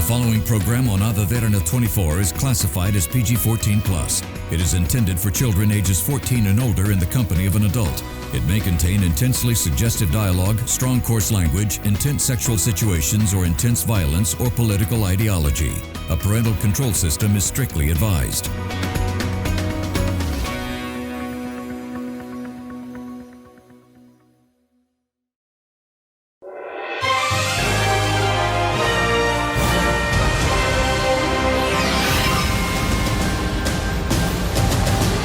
following program on Derana 24 is classified as PG-14+. It is intended for children ages 14 and older in the company of an adult. It may contain intensely suggestive dialogue, strong coarse language, intense sexual situations or intense violence or political ideology. A parental control system is strictly advised.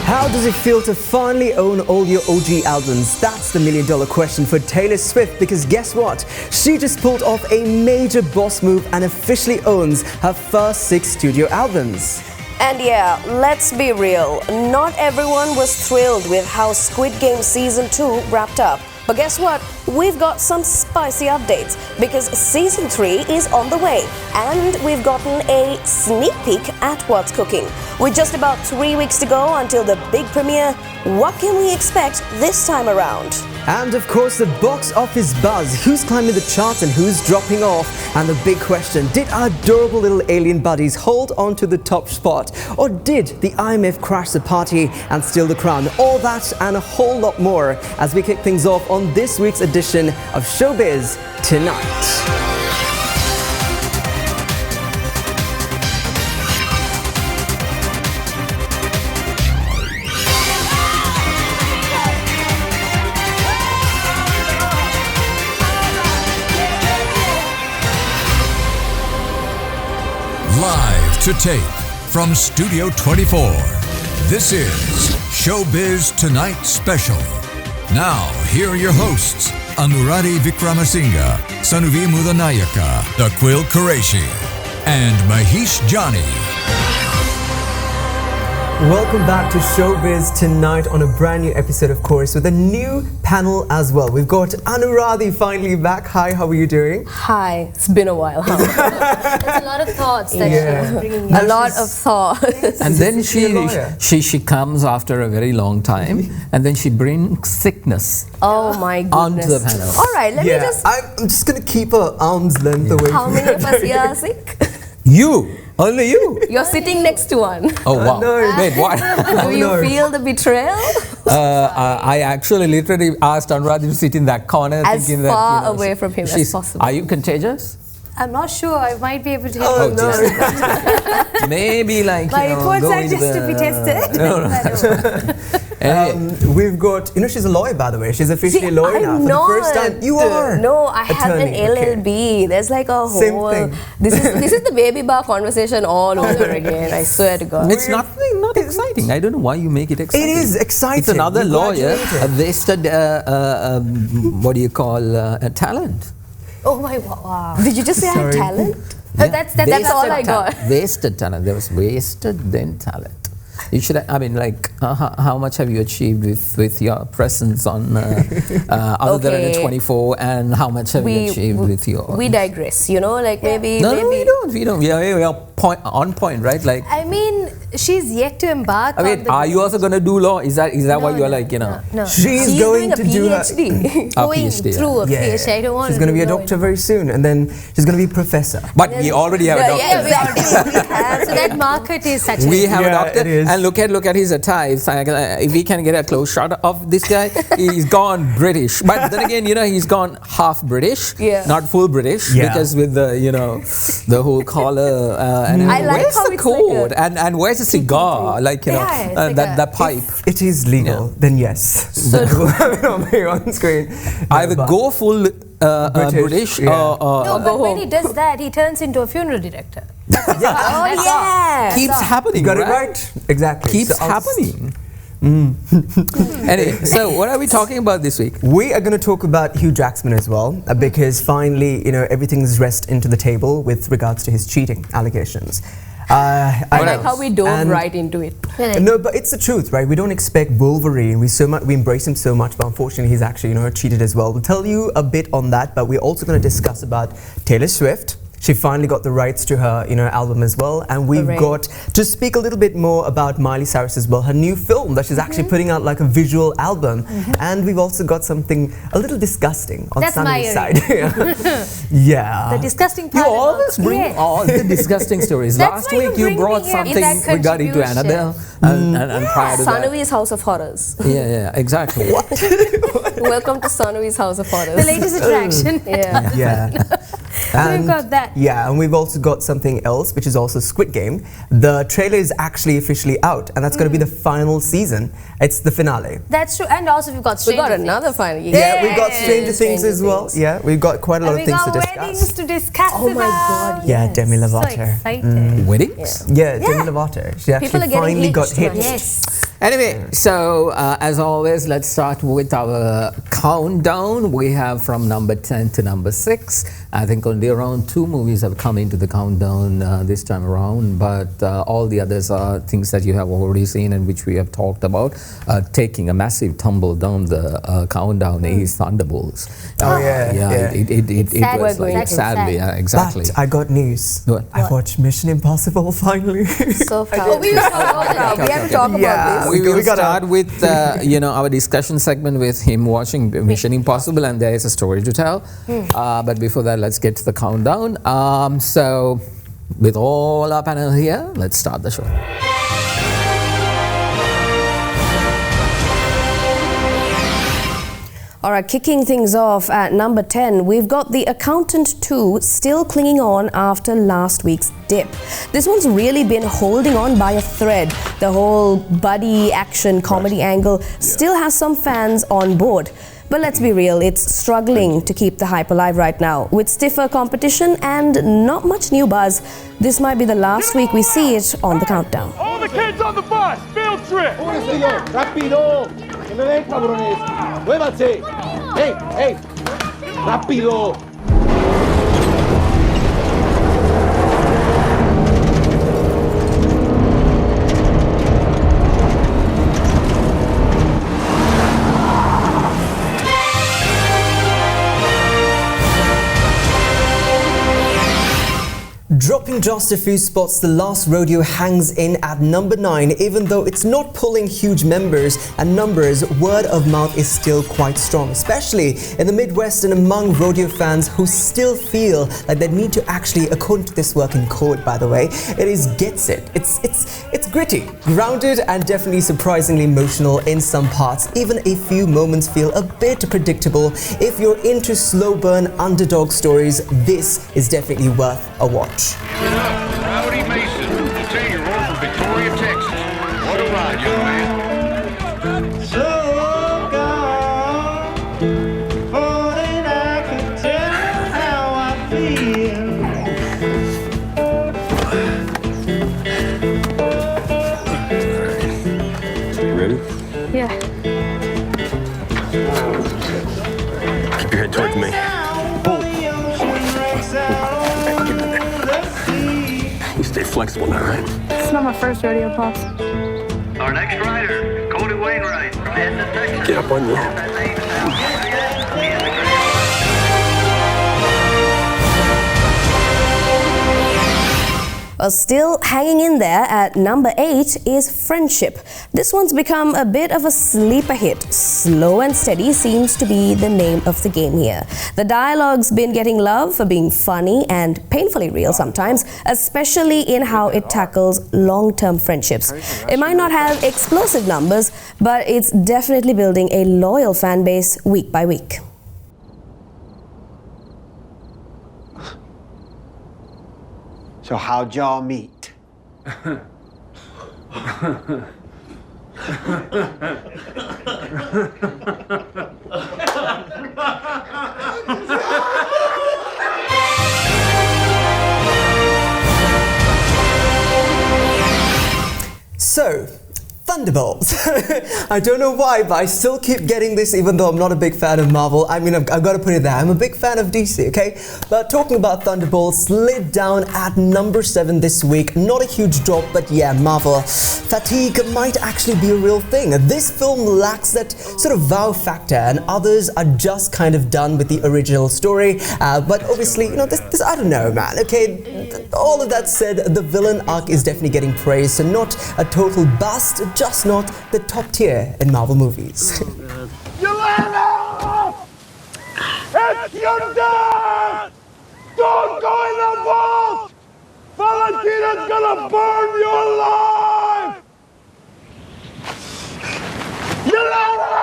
How does it feel to finally own all your OG albums? That's the million-dollar question for Taylor Swift, because guess what? She just pulled off a major boss move and officially owns her first 6 studio albums. And yeah, let's be real, not everyone was thrilled with how Squid Game Season 2 wrapped up. But guess what? We've got some spicy updates because Season 3 is on the way and we've gotten a sneak peek at what's cooking. With just about 3 weeks to go until the big premiere, what can we expect this time around? And of course, the box office buzz. Who's climbing the charts and who's dropping off? And the big question, did our adorable little alien buddies hold on to the top spot? Or did the IMF crash the party and steal the crown? All that and a whole lot more as we kick things off on this week's edition of Showbiz Tonight. Live to tape from Studio 24. This is Showbiz Tonight Special. Now, here are your hosts, Anurari Vikramasinghe, Sanuvi Mudanayaka, Daquil Qureshi, and Mahesh Jani. Welcome back to Showbiz Tonight on a brand new episode, of course, with a new panel as well. We've got Anuradhi finally back. Hi, how are you doing? Hi, it's been a while. There's a lot of thoughts that she's bringing in. A lot of thoughts. And then she comes after a very long time, and then she brings sickness Oh my goodness. onto the panel. All right, let me just... I'm just going to keep her arm's length away How from many of us here are sick? You! Only you! You're sitting next to one. Oh wow. no. Wait, what? Do you feel the betrayal? I actually literally asked Anuradhi to sit in that corner. As thinking far that, away from him as possible. Are you contagious? I'm not sure. I might be able to Oh, help. no. Maybe like, My reports go are into just to be tested. No. Anyway. We've got, she's a lawyer, by the way. She's officially a lawyer now. For the first time. You are. No, I have an Attorney, LLB. okay. There's like a Same whole... thing. This is the baby bar conversation all over again. I swear to God. It's not exciting. I don't know why you make it exciting. It is exciting. It's another You lawyer, graduated. a wasted, what do you call, a talent. Oh my wow. Did you just say I have Sorry. talent? Yeah. That's all I got. Wasted talent. There was wasted then talent. You should. I mean, like, how much have you achieved with your presence on Derana 24, and how much have you achieved with your? We digress. Like maybe. No, maybe. we don't. We are on point, right? Like. I mean, she's yet to embark on the... are you also going to do law? Is that why you're like, No. She's going doing to a do her... PhD. Going PhD, through a PhD. I don't want She's going to be a doctor very soon, and then she's going to be a professor. But we already have a doctor. Yeah, we already have. So that market is saturated. We have a doctor, it is. and look at his attire. It's like, if we can get a close shot of this guy, he's gone British. But then again, he's gone half British, not full British, because with the the whole collar. And I like where's how the it's code? like and where's the cigar? Like that pipe. If it is legal, then yes. So we'll have it on screen. Either go full British or No, but go when home. he does that, he turns into a funeral director. Oh yeah. keeps happening. You got it right? right. Exactly. Keeps So happening. Anyway, so what are we talking about this week? We are going to talk about Hugh Jackman as well, because finally, everything's rest into the table with regards to his cheating allegations. I like how we dove right into it. No, but it's the truth, right? We don't expect Wolverine. We embrace him so much, but unfortunately, he's actually cheated as well. We'll tell you a bit on that, but we're also going to discuss about Taylor Swift. She finally got the rights to her, album as well. And we've got to speak a little bit more about Miley Cyrus as well, her new film that she's actually putting out like a visual album. And we've also got something a little disgusting on Sunny's side. Yeah. The disgusting part. You always bring all the disgusting stories. Last week you brought something regarding to Annabelle and prior to that. Sanovi's House of Horrors. Yeah, exactly. Welcome to Sanovi's House of Horrors. The latest attraction. Yeah. So we've got that. Yeah, and we've also got something else, which is also Squid Game. The trailer is actually officially out, and that's going to be the final season. It's the finale. That's true. And also we've got Stranger Things. Another final. Yeah, we've got Stranger Things as well. Yeah, we've got quite a lot of things to We got discuss. weddings to discuss Oh my God, Yeah, Demi So Lovato. excited. Weddings? Yeah, Demi Lovato. She People actually are getting finally got hitched, hit. man. Yes. Anyway, so as always, let's start with our countdown. We have from number 10 to number 6. I think only around 2 movies have come into the countdown this time around, but all the others are things that you have already seen and which we have talked about. Taking a massive tumble down the countdown is Thunderbolts. Oh, yeah. It was like, sadly, exactly. But I got news. What? I watched Mission Impossible finally. So proud. We have to talk about this. We will start with our discussion segment with him watching Mission Impossible, and there is a story to tell. But before that, let's get to the countdown. So with all our panel here, let's start the show. All right, kicking things off at number 10, we've got The Accountant 2 still clinging on after last week's dip. This one's really been holding on by a thread. The whole buddy action comedy angle still has some fans on board. But let's be real, it's struggling to keep the hype alive right now. With stiffer competition and not much new buzz, this might be the last week we see it on the countdown. All the kids on the bus, field trip! ¡Rápido! ¡Que me ven, cabrones! ¡Muévanse! ¡Hey, hey! ¡Rápido! Dropping just a few spots, the last rodeo hangs in at number 9. Even though it's not pulling huge numbers, word of mouth is still quite strong, especially in the Midwest and among rodeo fans who still feel like they need to actually, according to this work in code, by the way, it is gets it. It's gritty, grounded, and definitely surprisingly emotional in some parts. Even a few moments feel a bit predictable. If you're into slow burn underdog stories, this is definitely worth a watch. Rowdy Mason, the 10-year-old from Victoria, Texas. What a ride, young man. So gone, more than I could tell how I feel. You ready? Yeah. Keep your head towards me. You stay flexible now, right? It's not my first rodeo, Pops. Our next rider, Cody Wainwright from Edna, Texas. Get up on you. Well, still hanging in there at number 8 is Friendship. This one's become a bit of a sleeper hit. Slow and steady seems to be the name of the game here. The dialogue's been getting love for being funny and painfully real sometimes, especially in how it tackles long-term friendships. It might not have explosive numbers, but it's definitely building a loyal fan base week by week. So how'd y'all meet? So, Thunderbolts. I don't know why, but I still keep getting this even though I'm not a big fan of Marvel. I mean, I've got to put it there. I'm a big fan of DC, okay? But talking about Thunderbolts, slid down at number 7 this week. Not a huge drop, but yeah, Marvel. Fatigue might actually be a real thing. This film lacks that sort of wow factor, and others are just kind of done with the original story. But obviously, you know, this I don't know, man, okay? All of that said, the villain arc is definitely getting praised, so not a total bust, just not the top tier in Marvel movies. Yelena! It's your dad! Don't go in the vault! Valentina's gonna burn you alive! Yelena!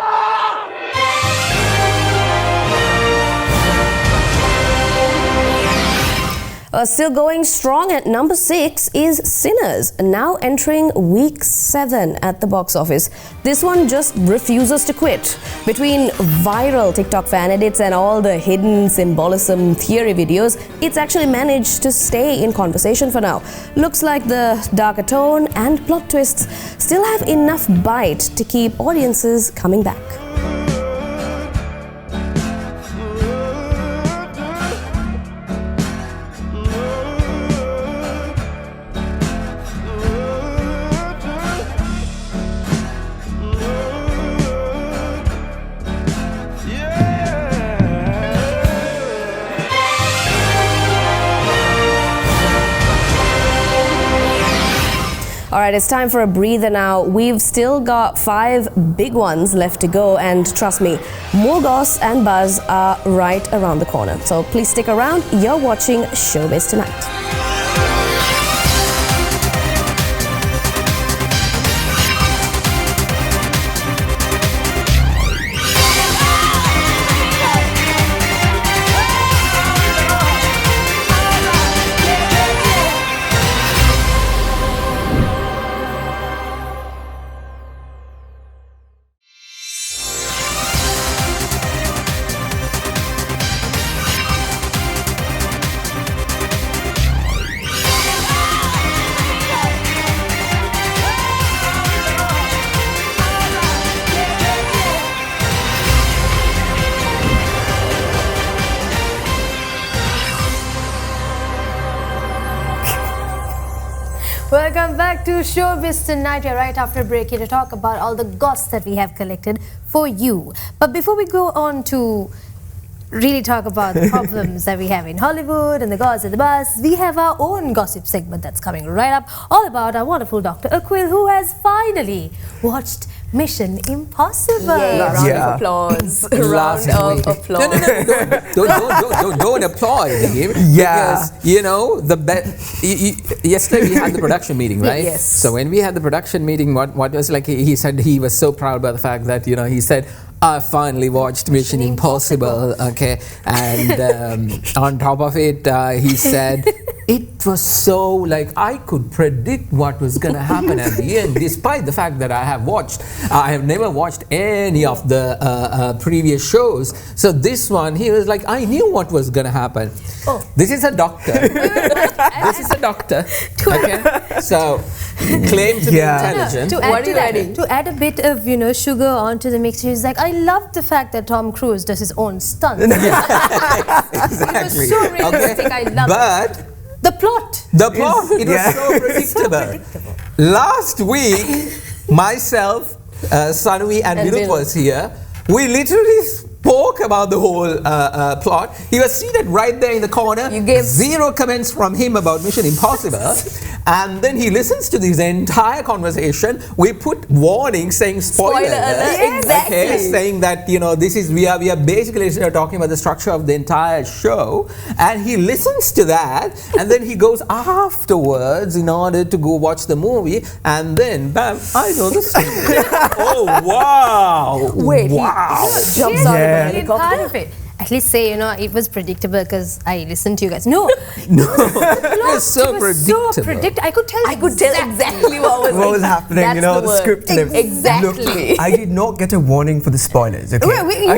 Still going strong at number 6 is Sinners, now entering week 7 at the box office. This one just refuses to quit. Between viral TikTok fan edits and all the hidden symbolism theory videos, it's actually managed to stay in conversation for now. Looks like the darker tone and plot twists still have enough bite to keep audiences coming back. Alright, it's time for a breather now. We've still got 5 big ones left to go, and trust me, more goss and buzz are right around the corner. So please stick around. You're watching Showbiz Tonight. Welcome back to Showbiz Tonight. We're right after a break here to talk about all the goss that we have collected for you. But before we go on to really talk about the problems that we have in Hollywood and the goss and the buzz, we have our own gossip segment that's coming right up, all about our wonderful Dr. Aquil, who has finally watched Mission Impossible. Yay, round of applause. Round of applause. No, don't applaud him. Yeah. Because, you know, yesterday we had the production meeting, right? Yes. So when we had the production meeting, what was like, he said he was so proud about the fact that, you know, he said, I finally watched Mission Impossible, okay? And on top of it, he said, it was so, like, I could predict what was going to happen at the end, despite the fact that I have never watched any of the previous shows. So this one, he was like, I knew what was going to happen. Oh. This is a doctor. This is a doctor. Okay? So, claim to be intelligent. To add a bit of, you know, sugar onto the mix, he's like, I love the fact that Tom Cruise does his own stunts. Exactly. It was so realistic. Okay. I love it. The plot. It was so predictable. Last week, myself, Sanvi and Vinod was here. We literally spoke about the whole plot. He was seated right there in the corner. You gave 0 comments from him about Mission Impossible. And then he listens to this entire conversation. We put warning saying spoiler alert. Yes, exactly. Okay, saying that, you know, we are basically talking about the structure of the entire show. And he listens to that, and then he goes afterwards in order to go watch the movie, and then bam, I know the story. Oh wow. Wait, wow. he jumps out of a helicopter. Part of it. at least say, it was predictable because I listened to you guys. No, it was so predictable. So predictable. I could tell exactly what was happening. That's the script. Exactly. Look, I did not get a warning for the spoilers. Okay. I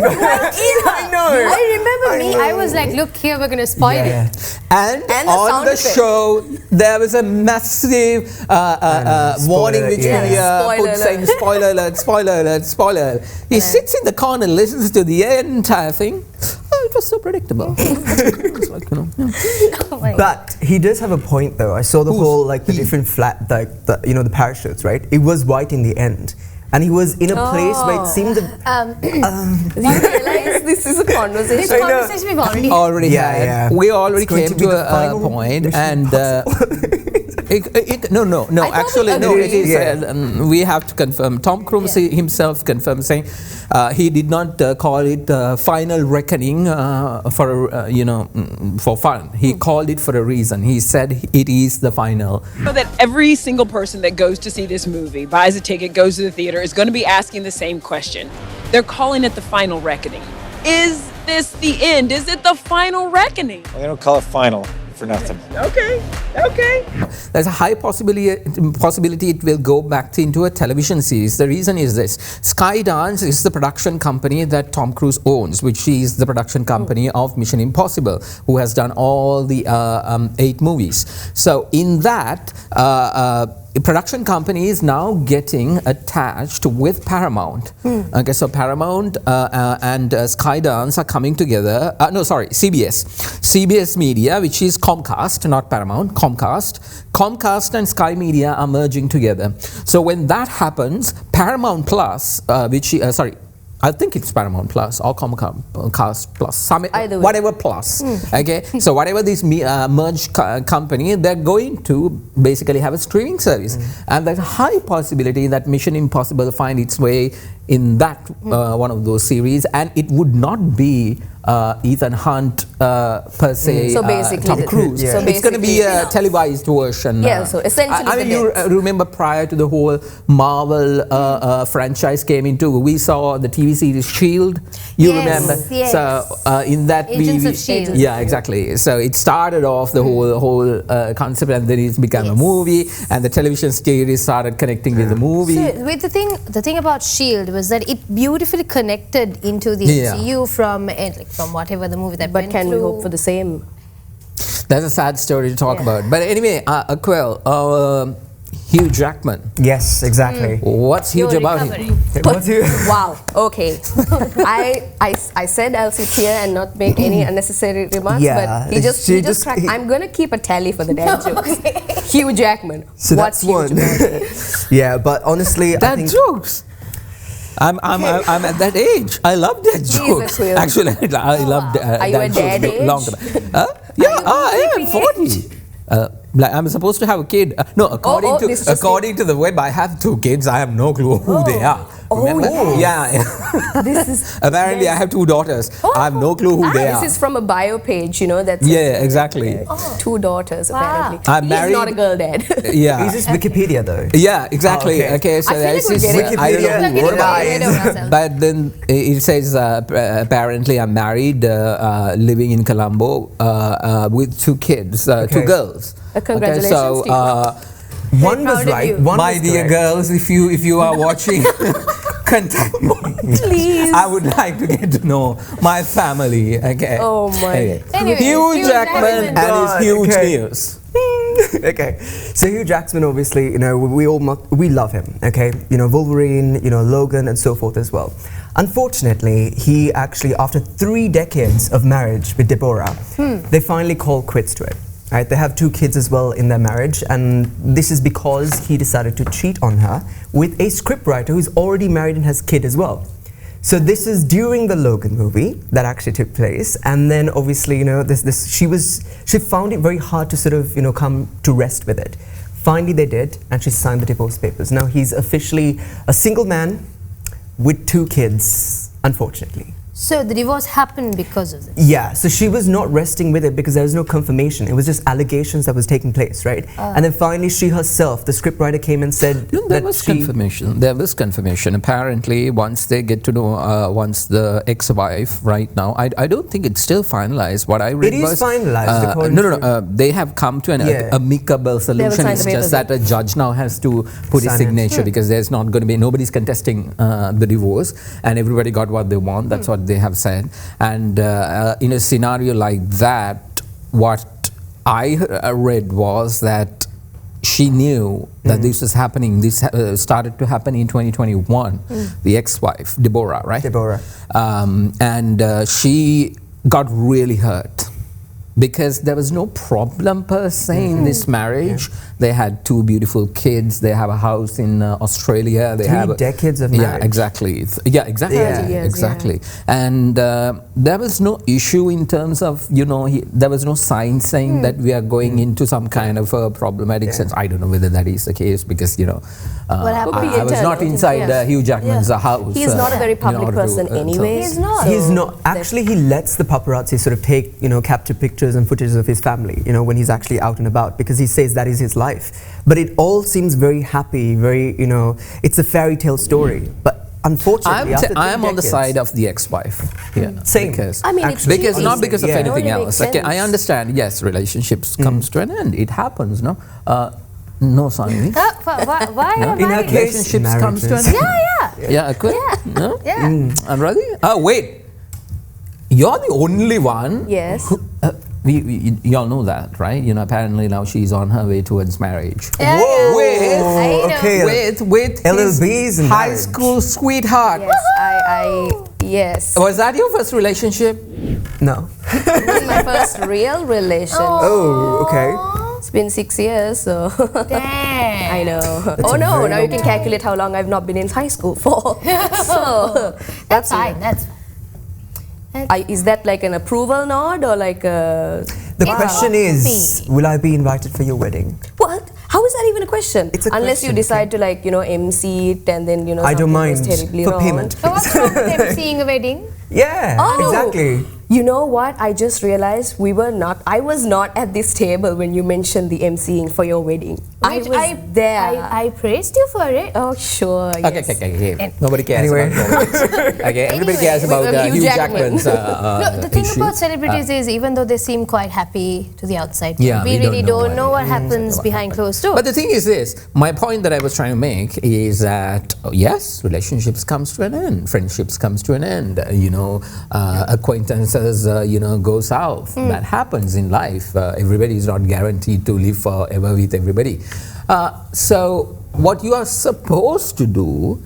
know. I remember I was like, look here, we're going to spoil it. And on the show, there was a massive warning which we put saying spoiler alert, spoiler alert, spoiler alert. He sits in the corner, listens to the entire thing. Oh, it was so predictable. But he does have a point, though. I saw the whole the different the parachutes, right? It was white in the end. And he was in a place where it seemed... Do you realize this is a conversation? This conversation we've already had. Yeah. We already came to a point and... No, actually, no, it is... we have to confirm. Tom Cruise himself confirmed, saying he did not call it final reckoning for fun. He called it for a reason. He said it is the final. So that every single person that goes to see this movie, buys a ticket, goes to the theater, is going to be asking the same question. They're calling it the final reckoning. Is this the end? Is it the final reckoning? Well, they don't call it final for nothing. Okay. There's a high possibility it will go back into a television series. The reason is this. Skydance is the production company that Tom Cruise owns, which is the production company of Mission Impossible, who has done all the 8 movies. So in that, production company is now getting attached with Paramount. Okay, so Paramount and Skydance are coming together. CBS. CBS Media, which is Comcast, not Paramount, Comcast and Sky Media are merging together. So when that happens, Paramount Plus, I think it's Paramount Plus or Comcast Plus, whatever plus. Okay, so whatever this merged company, they're going to basically have a streaming service, and there's a high possibility that Mission Impossible will find its way in that one of those series, and it would not be Ethan Hunt per se, so basically Tom Cruise. So it's going to be a televised version. Yeah, so essentially I mean, you remember prior to the whole Marvel franchise came into, we saw the TV series Shield. You remember? Yes. So in that Agents of Shield. Yeah, exactly. So it started off the whole concept, and then it's become a movie, and the television series started connecting with the movie. So with the thing about Shield was that it beautifully connected into the MCU from whatever the movie that but can we hope for the same? That's a sad story to talk about. But anyway, Aquel, Hugh Jackman. Yes, exactly. What's huge about him? Wow. Okay. I said I'll sit here and not make any unnecessary remarks, but he just cracked. I'm gonna keep a tally for the dad jokes. Hugh Jackman. So what's that's one. Yeah, but honestly, dad jokes. I'm at that age. I love dad jokes. Actually, I love Are you at dad age? I am 40. I'm supposed to have a kid. No, according to the web, I have 2 kids. I have no clue who they are. Remember? Yeah. Apparently, I have 2 daughters. I have no clue who they are. This is from a bio page, that's exactly. 2 daughters, apparently. I'm married. He's not a girl dad. Yeah. Is this Wikipedia, though? Yeah, exactly. Okay, so this is Wikipedia. But then it says, apparently, I'm married, living in Colombo, with 2 kids, 2 girls. Congratulations to you. One was right. My dear girls, if you are watching, contact me. Please. I would like to get to know my family. Okay. Oh my. Anyway, Hugh Jackman and his huge ears. Okay, so Hugh Jackman, obviously, we love him. Okay, Wolverine, Logan, and so forth as well. Unfortunately, he actually, after 3 decades of marriage with Deborah, they finally called quits to it. Right, they have 2 kids as well in their marriage, and this is because he decided to cheat on her with a scriptwriter who's already married and has kid as well. So this is during the Logan movie that actually took place, and then obviously she found it very hard to sort of come to rest with it. Finally, they did, and she signed the divorce papers. Now he's officially a single man with 2 kids, unfortunately. So the divorce happened because of this? Yeah, so she was not resting with it because there was no confirmation. It was just allegations that was taking place, right? And then finally she herself, the scriptwriter, came and said no, there was confirmation. There was confirmation. Apparently, once they get to know, once the ex-wife, right now, I don't think it's still finalized. What I read was... It is finalized. No, they have come to an amicable solution. It's just that a judge now has to put his signature because there's not going to be, nobody's contesting the divorce, and everybody got what they want. That's what they have said. And in a scenario like that, what I read was that she knew that this was happening. This started to happen in 2021. The ex-wife, Deborah, right? Deborah. And she got really hurt because there was no problem per se in this marriage. They had 2 beautiful kids. They have a house in Australia. They 3 have decades of marriage. Yeah, exactly. Yeah, exactly. Years, exactly. And there was no issue in terms of, you know, there was no sign saying that we are going into some kind of a problematic sense. I don't know whether that is the case because, you know, I was not inside Hugh Jackman's house. He's not a very public person anyway. He's not. He's not. Actually, he lets the paparazzi sort of take, you know, capture pictures and footage of his family, you know, when he's actually out and about, because he says that is his life. But it all seems very happy, very, you know, it's a fairy tale story. But unfortunately, I am on the side of the ex-wife. Yeah, same. Because, I mean, it's because not because of anything else. Okay, I sense. understand. Yes, relationships comes to an end. It happens, no. No, Sweeney. Why No? am I? Relationships comes to an end. Yeah, good. No? I'm ready. Oh, wait. You're the only one. Yes. Who, you all know that, right? You know, apparently now she's on her way towards marriage. Whoa, With LLBs and high marriage. school sweetheart. Yes, yes. Was that your first relationship? No. It was my first real relation. Oh, okay. It's been 6 years, so. Damn. I know. Oh no, now you can calculate how long I've not been in high school for. So, That's fine. That's fine. is that like an approval nod or like a... The question is, will I be invited for your wedding? What? How is that even a question? It's a Unless question, you decide to, like, you know, MC it and then, you know, I don't something goes mind terribly for wrong. payment. So what's wrong with them seeing a wedding? Yeah, Oh. exactly. You know what? I just realized I was not at this table when you mentioned the MCing for your wedding. I was there. I praised you for it. Oh, sure. Okay, Yes. okay. Nobody cares Anyway. about that. Okay, everybody cares about Hugh Hugh Jackman. Jackman's No, the thing issue. about celebrities is even though they seem quite happy to the outside, Yeah, we we really don't know don't know what what happens what behind happened. closed doors. But the thing is this, my point that I was trying to make is that, yes, relationships comes to an end, friendships comes to an end, you know, acquaintances, you know, go south. That happens in life. Everybody is not guaranteed to live forever with everybody. So what you are supposed to do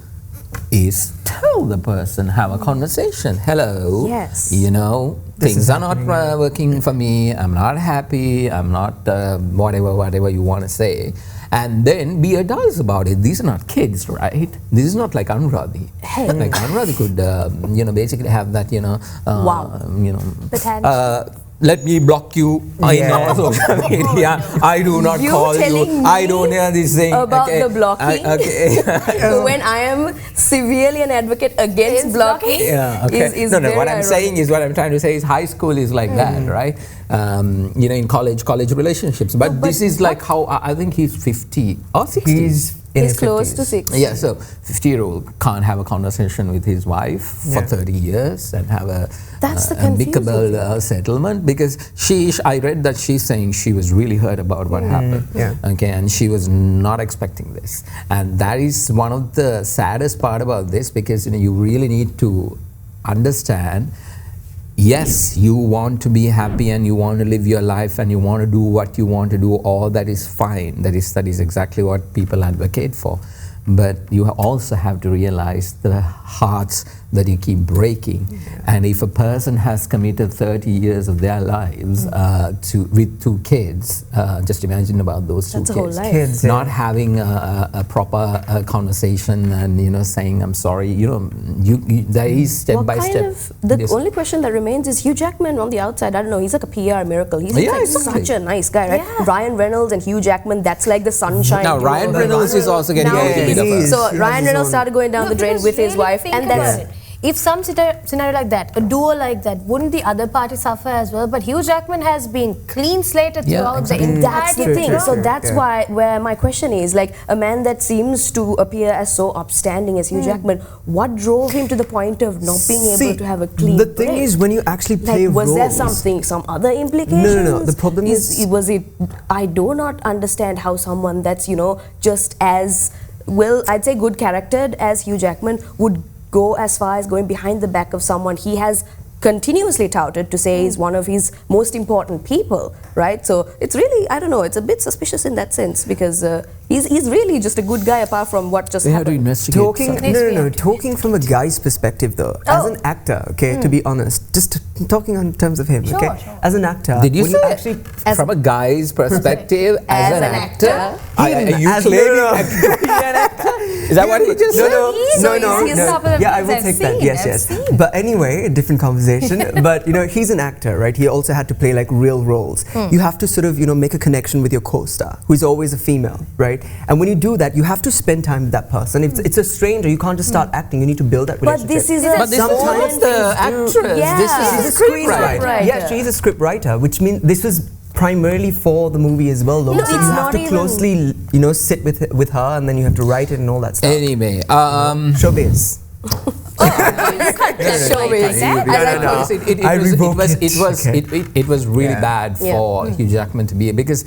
is tell the person, have a conversation. Hello. Yes. You know, things are not working for me. I'm not happy. I'm not whatever you want to say. And then be adults about it. These are not kids, right? This is not like Anuradhi. Like Anuradhi could, you know, basically have that, you know, you know, let me block you in our social media. I do not call you. I don't hear this thing. About the blocking. When I am severely an advocate against blocking. Yeah, okay. Is no, very what I'm ironic. saying is, what I'm trying to say is high school is like that, right? You know, in college relationships. But this is like how, I think he's 50 or 60. He's close to 60. Yeah, so 50-year-old can't have a conversation with his wife for 30 years and have a amicable settlement, because I read that she's saying she was really hurt about what happened. Okay, and she was not expecting this. And that is one of the saddest part about this, because, you know, you really need to understand, yes, you want to be happy and you want to live your life and you want to do what you want to do, all that is fine. That is exactly what people advocate for. But you also have to realize the hearts that you keep breaking. And if a person has committed 30 years of their lives with 2 kids, just imagine about those 2 kids. Not having a proper conversation and, you know, saying, I'm sorry, you know, there is step by step. The only question that remains is Hugh Jackman on the outside. I don't know, he's like a PR miracle. He's like such a nice guy, right? Ryan Reynolds and Hugh Jackman, that's like the sunshine. Now, Ryan Reynolds is also getting So Ryan Reynolds started going down the drain with his wife, and that's if some scenario like that, a duo like that, wouldn't the other party suffer as well? But Hugh Jackman has been clean slated throughout the entire That's the thing. So that's why where my question is, like, a man that seems to appear as so upstanding as Hugh Jackman, what drove him to the point of not being able to have a clean The thing is, when you actually play was roles, there some other implications? No. The problem is was it? I do not understand how someone that's just as well, I'd say good charactered as Hugh Jackman would go as far as going behind the back of someone he has continuously touted to say is one of his most important people, right? So it's really, I don't know, it's a bit suspicious in that sense, because he's really just a good guy apart from what just happened. Have to investigate. Talking from a guy's perspective though, as an actor, okay, to be honest, just talking on terms of him, okay, as an actor. Did you say from a guy's perspective as an actor? Are you claiming to be an actor? Is that what he just said? No. Yeah, I will take that. Yes. But anyway, a different conversation. But he's an actor, right? He also had to play like real roles. You have to sort of make a connection with your co-star, who is always a female, right? And when you do that, you have to spend time with that person. If it's a stranger, you can't just start acting. You need to build that relationship. But this is the actress. Yeah. She's a scriptwriter. Yeah, she's a scriptwriter, which means this was primarily for the movie as well, though. No, so you have to closely, sit with her, and then you have to write it and all that stuff. Anyway, Showbiz. It was really bad for Hugh Jackman to be, because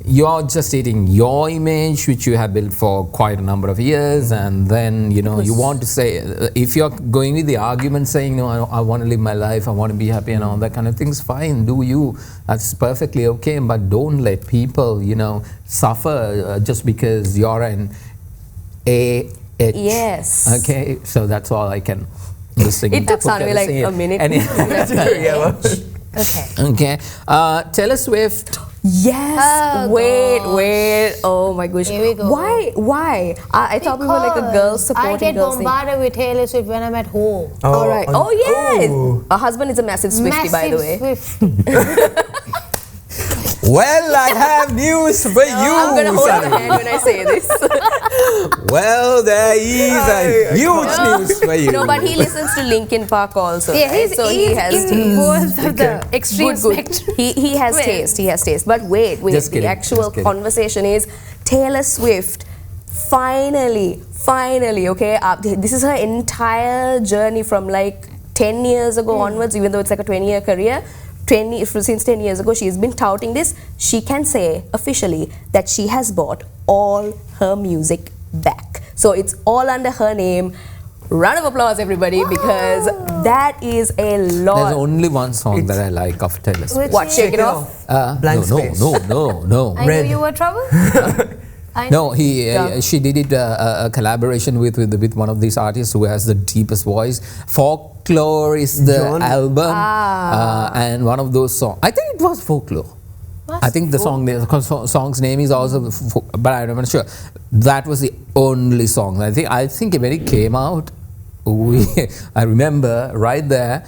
you're just eating your image, which you have built for quite a number of years, and then you want to say, if you're going with the argument saying, no, I want to live my life, I want to be happy and all that kind of things, fine, do you, that's perfectly okay, but don't let people suffer just because you're an A. Yes. Okay, so that's all I can listen. It took Sanvi like a minute. Okay. Taylor Swift. Yes. Wait. Oh my gosh. Here we go. Why? I thought we were like a girl supporting I get bombarded with Taylor Swift when I'm at home. All right. Oh yes. Her husband is a massive Swiftie, by the way. Well, I have news for you. I'm going to hold your hand when I say this. Well, there is a huge news for you. No, but he listens to Linkin Park also. Yeah, right? so he has both of the extreme spectrum. He has taste. But wait. The actual conversation is Taylor Swift finally, okay, this is her entire journey from like 10 years ago onwards, even though it's like a 20-year career. Since 10 years ago, she's been touting this. She can say officially that she has bought all her music back. So it's all under her name. Round of applause, everybody, because that is a lot. There's only one song that I like of Taylor Swift. What, Shake It Off? Blank Space. No. I knew you were trouble. No, she did it a collaboration with one of these artists who has the deepest voice. Folklore is the album, and one of those songs. I think it was Folklore. I think the song's name is also, but I'm not sure. That was the only song. I think when it came out, I remember right there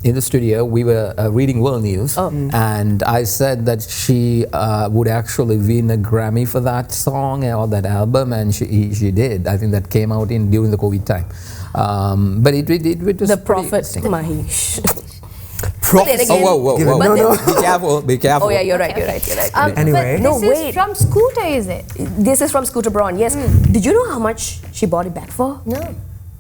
in the studio, we were reading World News, and I said that she would actually win a Grammy for that song or that album, and she did. I think that came out during the COVID time. But it was the Prophet Mahesh. Whoa. Be careful. Oh yeah, you're right. Anyway. This is from Scooter, is it? This is from Scooter Braun, yes. Did you know how much she bought it back for? No.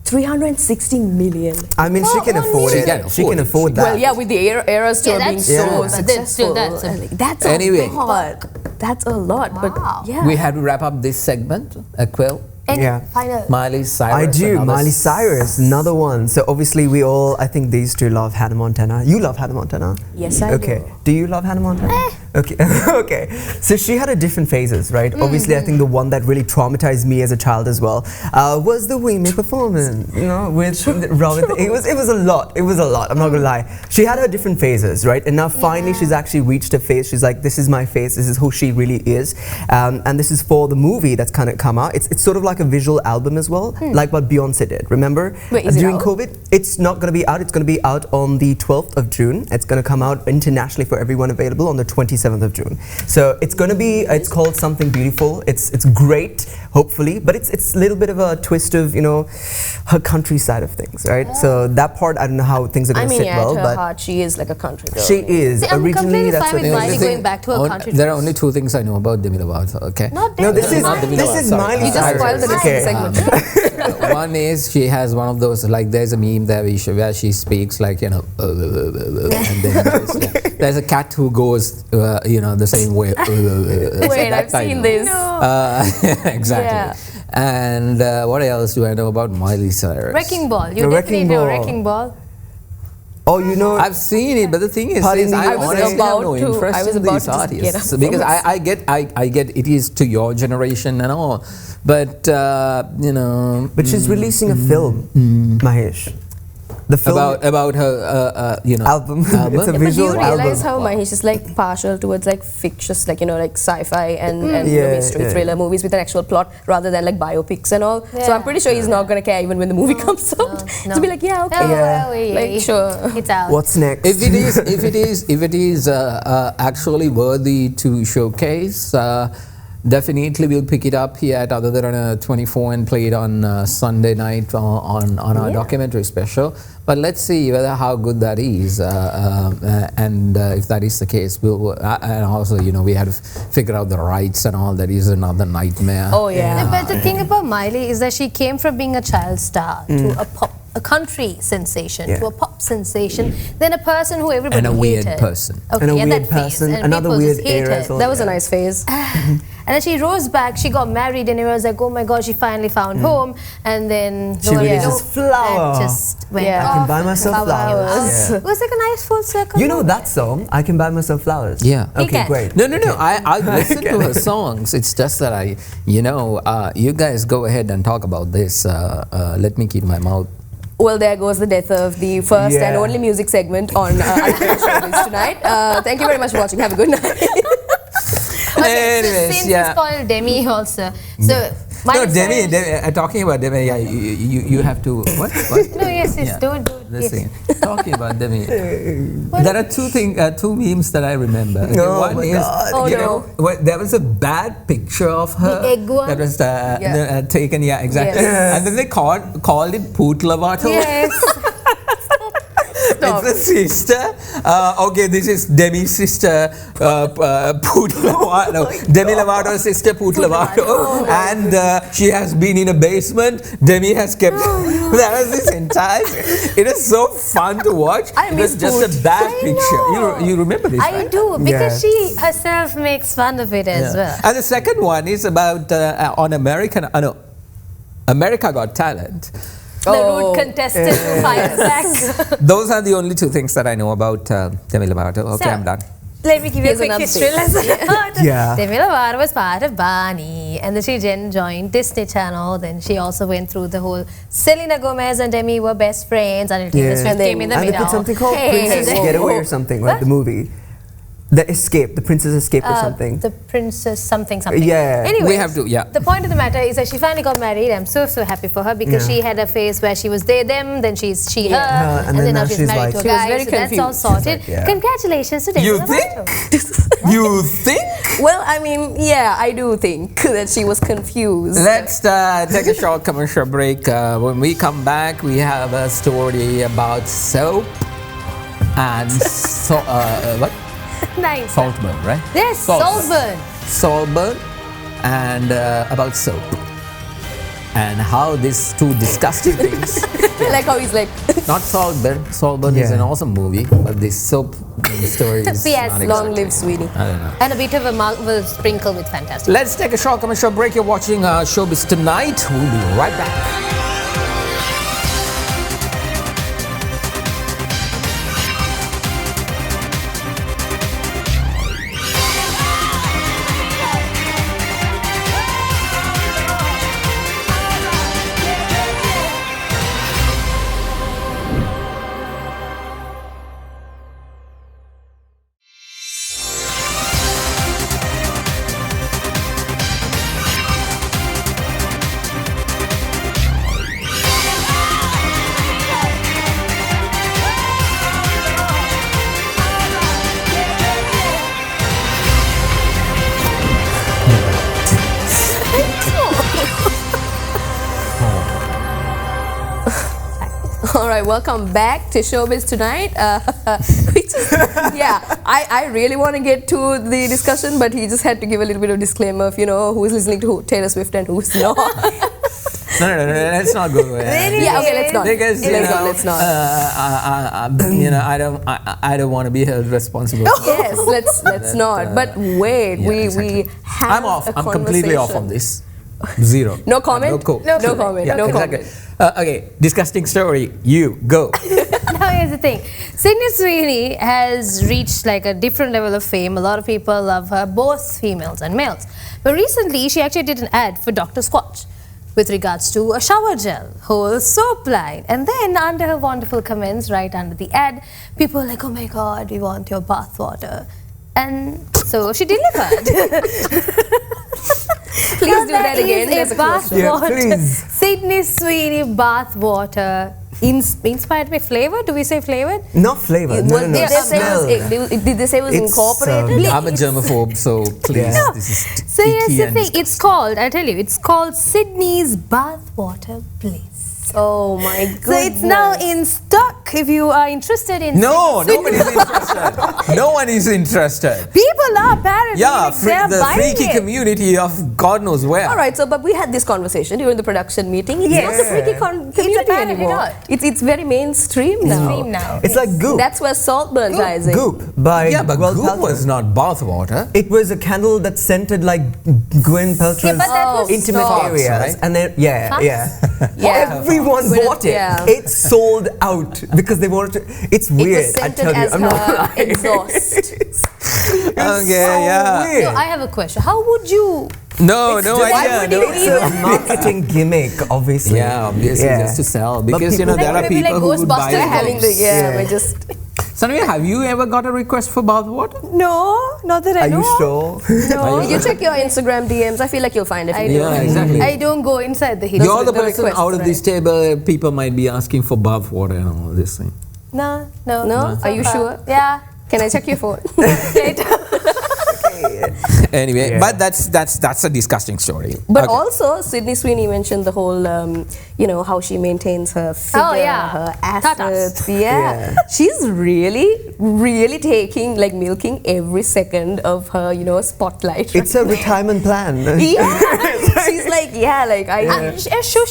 360 million. I mean, she can afford it. She can afford that. Well, yeah, with the Eras tour being so successful. That's a lot. That's a lot. Wow. But yeah. We had to wrap up this segment, Quill. Final. Miley Cyrus. I do. Miley Cyrus, another one. So obviously we all, I think these two love Hannah Montana. You love Hannah Montana? Yes, I do. Do you love Hannah Montana? Okay. So she had a different phases, right? Obviously, I think the one that really traumatized me as a child as well was the Sweeney performance. With Robin. It was a lot. I'm not gonna lie. She had her different phases, right? And now finally, she's actually reached a phase. She's like, this is my face. This is who she really is. And this is for the movie that's kind of come out. It's sort of like a visual album as well, like what Beyonce did. Remember? Wait, is during it out? COVID, it's not going to be out. It's going to be out on the 12th of June. It's going to come out internationally for everyone available on the 22nd 27th of June. So it's going to be, it's called Something Beautiful. It's great, hopefully, but it's a little bit of a twist of, you know, her country side of things, right? Yeah. So that part, I don't know how things are going to sit well, at her but heart, she is like a country girl. she is. See, I'm Originally, completely that's fine what with it is. Miley going back to her country. There are only two things I know about Demi Lovato, okay? Not No, Demi. this is Not Demi this Lovato, is sorry. Miley You just Cyrus. spoiled the next Okay. segment. One is she has one of those, like there's a meme there where she speaks like, you know, and then there's a cat who goes, you know, the same way. Wait, I've seen this. Exactly. Yeah. And what else do I know about Miley Cyrus? Wrecking Ball. You The definitely Wrecking know Ball. Wrecking Ball. Oh, you know, I've seen it, but the thing is, Pardon me, I I was honestly have about no to- interest I was in about these to just get artists up because from I get it is to your generation and all, but you know. but she's releasing a film, Mahesh. The film About her, you know, album. It's a But do visual you realize album. how Mahesh is like partial towards like fictitious, like, you know, like sci-fi and you know, Yeah, mystery yeah. thriller movies with an actual plot rather than like biopics and all. So Yeah. I'm pretty sure he's not gonna care even when the movie comes out. no. To be like, yeah, okay, Yeah. like sure. It's out. What's next? if it is actually worthy to showcase, definitely we'll pick it up here at Other Than 24 and play it on Sunday night on our documentary special. But let's see whether how good that is, and if that is the case, we'll and also, you know, we had to figure out the rights and all. That is another nightmare. Oh yeah. But the thing about Miley is that she came from being a child star to a country sensation, Yeah. to a pop sensation, then a person who everybody And a weird hated. person. Okay, And a yeah, weird that phase. person, And another people just weird era hated. as well. That was a nice phase. And then she rose back, she got married, and everyone was like, oh my god, she finally found home. And then She releases Flower. that just went Yeah. off. I can buy myself flowers. Oh, Yeah. it was like a nice full circle. You know that song? I Can Buy Myself Flowers. Yeah. You Okay, can. great. No. I listen to her songs. It's just that you guys go ahead and talk about this. Let me keep my mouth. Well, there goes the death of the first and Yeah. only music segment on Showbiz tonight. Thank you very much for watching. Have a good night. Okay, so Anyways, since yeah. it's called Demi also. So, No, Miley Demi, Cyrus- talking about Demi, yeah, you have to, what? No, yes, Yeah. don't do it. Let's Yes. see. Talking about Demi, there are two memes that I remember. Okay, Oh one my is, God. Oh, you no. know, there was a bad picture of her The egg one? that was Yeah. taken, yeah, exactly. Yes. And then they called it Poot Lovato. Yes. Stop. It's a sister. Okay, this is Demi's sister, Poot Lovato. Demi Lovato's sister, Poot Lovato. And she has been in a basement. Demi has kept. That was this entire. It is so fun to watch. I It was miss just Poot. a bad I picture. know. You remember this? I right? do, because Yeah. she herself makes fun of it as well. And the second one is about on America Got Talent. The rude contestant who fires back. Those are the only two things that I know about Demi Lovato. Okay, So, I'm done. Let me give you a Here's quick another history thing. lesson. Yeah. Demi Lovato was part of Barney, and then she joined Disney Channel. Then she also went through the whole Selena Gomez and Demi were best friends, and Yeah. Taylor Swift came in the And they middle. put something called Hey, Princess whoa, Getaway whoa. or something, right? The movie. The Escape, the Princess Escape or something. The princess something. Yeah. Anyway, We have to, yeah. The point of the matter is that she finally got married. I'm so happy for her because Yeah. she had a phase where she was they them, then she's she her, Her, and then now she's married like- to a She was guy. very So that's all confused. sorted. She's like, yeah. Congratulations to Demi You Lovato. You think? Well, I mean, yeah, I do think that she was confused. Let's take a short commercial break. When we come back, we have a story about soap and what? Nice. Saltburn, right? Yes, Saltburn. Saltburn and about soap. And how these two disgusting things, Like how he's like, not Saltburn. Saltburn is Yeah. an awesome movie, but this soap story is Yes, not long exactly. live Sweeney. I don't know. And a bit of a Marvel sprinkle with fantastic. Let's take a short commercial break. You're watching Showbiz Tonight. We'll be right back. right, welcome back to Showbiz tonight. I really want to get to the discussion, but he just had to give a little bit of disclaimer of, who is listening to Taylor Swift and who's not. No, let's not go there. Yeah, okay, let's not. Because let's not. I don't want to be held responsible. Yes, let's not. But wait, exactly. we have I'm off. a I'm completely off on this. Zero. No comment. No comment. Yeah, no exactly. comment. Okay, disgusting story. You go. Now here's the thing. Sydney Sweeney has reached like a different level of fame. A lot of people love her, both females and males. But recently, she actually did an ad for Dr. Squatch with regards to a shower gel, whole soap line. And then under her wonderful comments, right under the ad, people were like, oh my God, we want your bathwater. And so she delivered. Please do that again. There's a bathwater. Sydney Sweeney bathwater. Inspired by flavor? Do we say flavored? Not flavored. No. Did they say it was incorporated? I'm a germaphobe, so please. No. This is So here's the thing. disgusting. It's called, I tell you, it's called Sydney's Bathwater Bliss. Oh my goodness. So it's now in stock if you are interested in No, nobody's interested. No one is interested. People are apparently they're the buying freaky it. community of God knows where. All right, but we had this conversation during the production meeting. It's Yes. not the freaky community apparently anymore. not. It's very mainstream now. It's like Goop. That's where Saltburn ties in. Goop by Yeah, but Gwyneth Goop Paltrow. was not bathwater. It was a candle that scented like Gwyneth Paltrow's Yeah, but that was intimate Fox, areas, right? and then Yeah. everyone Gwyneth, bought it. yeah. It sold out because they wanted to. It's It weird. was I scented tell you, as I'm not her lying. exhaust. Okay, yeah. Weird. So I have a question. How would you... No It's idea. it's a marketing gimmick, obviously. Yeah, obviously just to sell because people- there are Maybe people like who would buy Ghostbusters it. Having the we're just. Sanvi, have you ever got a request for bathwater? No, not that I Are know. you sure? No, you check your Instagram DMs. I feel like you'll find it. Yeah, exactly. I don't go inside the hidden. You're the the person request, out of this table. People might be asking for bathwater and all this thing. No. No? Are you sure? Yeah. Can I check your phone? Later. Anyway, Yeah. but that's a disgusting story. But Okay. also, Sydney Sweeney mentioned the whole, how she maintains her figure, her assets. Yeah. She's really taking, milking every second of her, spotlight. It's a retirement plan. Yeah. She's like,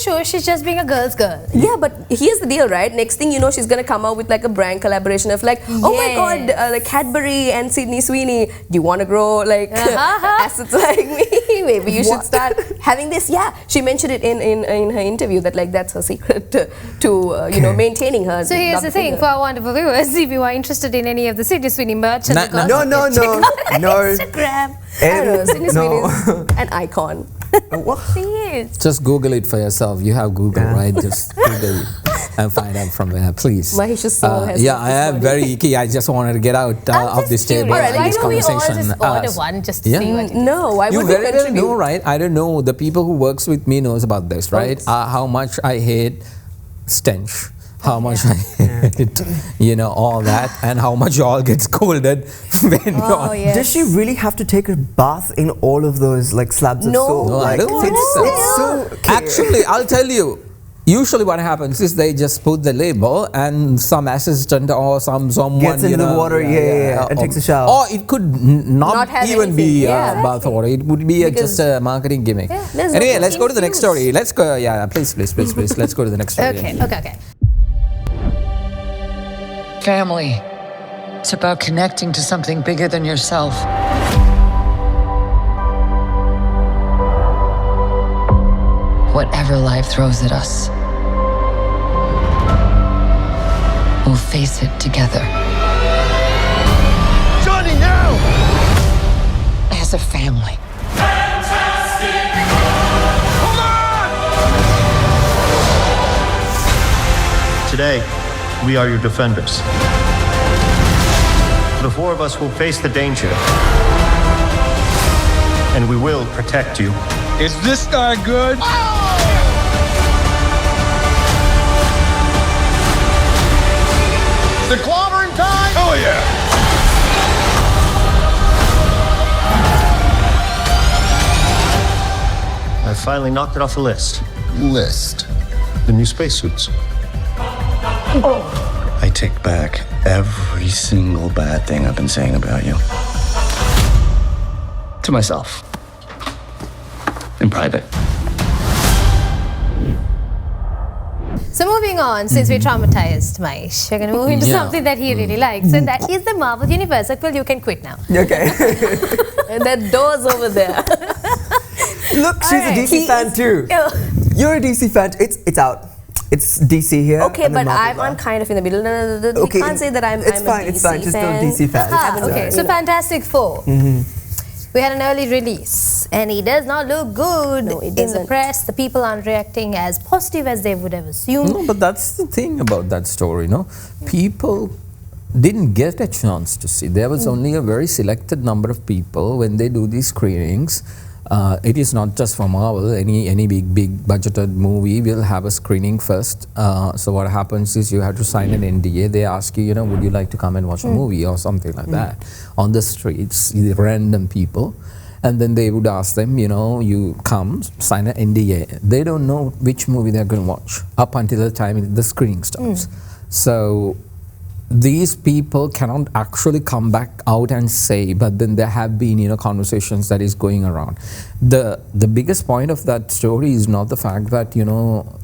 Sure, she's just being a girl's girl. Yeah, but here's the deal, right? Next thing you know, she's going to come out with a brand collaboration of oh my God, Cadbury and Sydney Sweeney, do you want to grow assets like me? Maybe you should start having this. Yeah, she mentioned it in her interview that that's her secret to maintaining her. So here's the thing for our wonderful viewers: if you are interested in any of the Sydney Sweeney merch, No. Instagram. I don't know, Sydney Sweeney is an icon. She is. Just Google it for yourself. You have Google, right? Just Google it and find out from there, please. Mahesh's soul has I am very icky. I just wanted to get out of this table Alright, and why this don't we all conversation. Just order one just to Yeah. see what it is. No, why You would we very well contribute? know, right? I don't know. The people who works with me knows about this, right? How much I hate stench. How much I hate, all that, and how much you all get scolded when you're... Does she really have to take a bath in all of those slabs of soap? No, I don't think so. It's so Actually, I'll tell you. Usually what happens is they just put the label and some assistant or someone gets into the water, and takes a shower. Or it could not have even be anything. bath water. It would be just a marketing gimmick. there's Anyway, no let's go to the next infuse. story. Let's go. Yeah, please. Let's go to the next story. Okay. Family. It's about connecting to something bigger than yourself. Whatever life throws at us, we'll face it together. Johnny, now! As a family. Hold on! Today, we are your defenders. The four of us will face the danger. And we will protect you. Is this guy good? The clobbering time? Oh, yeah! I finally knocked it off the list. The new spacesuits. I take back every single bad thing I've been saying about you. To myself. In private. So moving on, since we're traumatized, Maish, we're going to move into something that he really likes, and that is the Marvel Universe. Well, you can quit now. Okay. And that door's over there. Look, she's a DC fan too. You're a DC fan. It's out. It's DC here. Okay, but I'm kind of in the middle. You can't say that I'm a DC fan. It's fine. She's still a DC fan. Okay, so Fantastic Four. We had an early release, and it does not look good in the press. The people aren't reacting as positive as they would have assumed. No, but that's the thing about that story, no? People didn't get a chance to see. There was only a very selected number of people when they do these screenings. It is not just for Marvel. Any big budgeted movie will have a screening first. So what happens is you have to sign an NDA. They ask you, would you like to come and watch a movie or something like that on the streets, random people. And then they would ask them, you come, sign an NDA. They don't know which movie they're going to watch up until the time the screening starts. So these people cannot actually come back out and say, but then there have been, conversations that is going around. The biggest point of that story is not the fact that,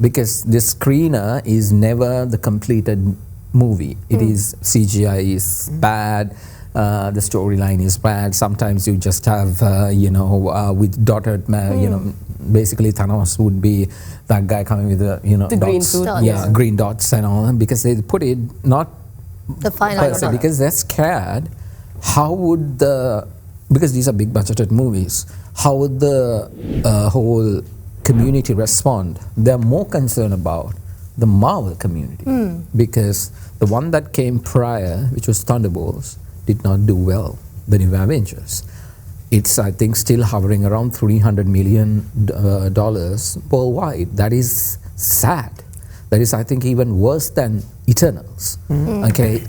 because the screener is never the completed movie. It is CGI is bad. The storyline is bad. Sometimes you just have, with dotted, basically Thanos would be that guy coming with the, the dots. green suit. Yeah, green dots and all, because they put it not the final person, because they're scared. How would because these are big budgeted movies, how would the whole community respond? They're more concerned about the Marvel community, because the one that came prior, which was Thunderbolts, did not do well, the new Avengers. It's, I think, still hovering around $300 million worldwide. That is sad. That is, I think, even worse than Eternals. Okay,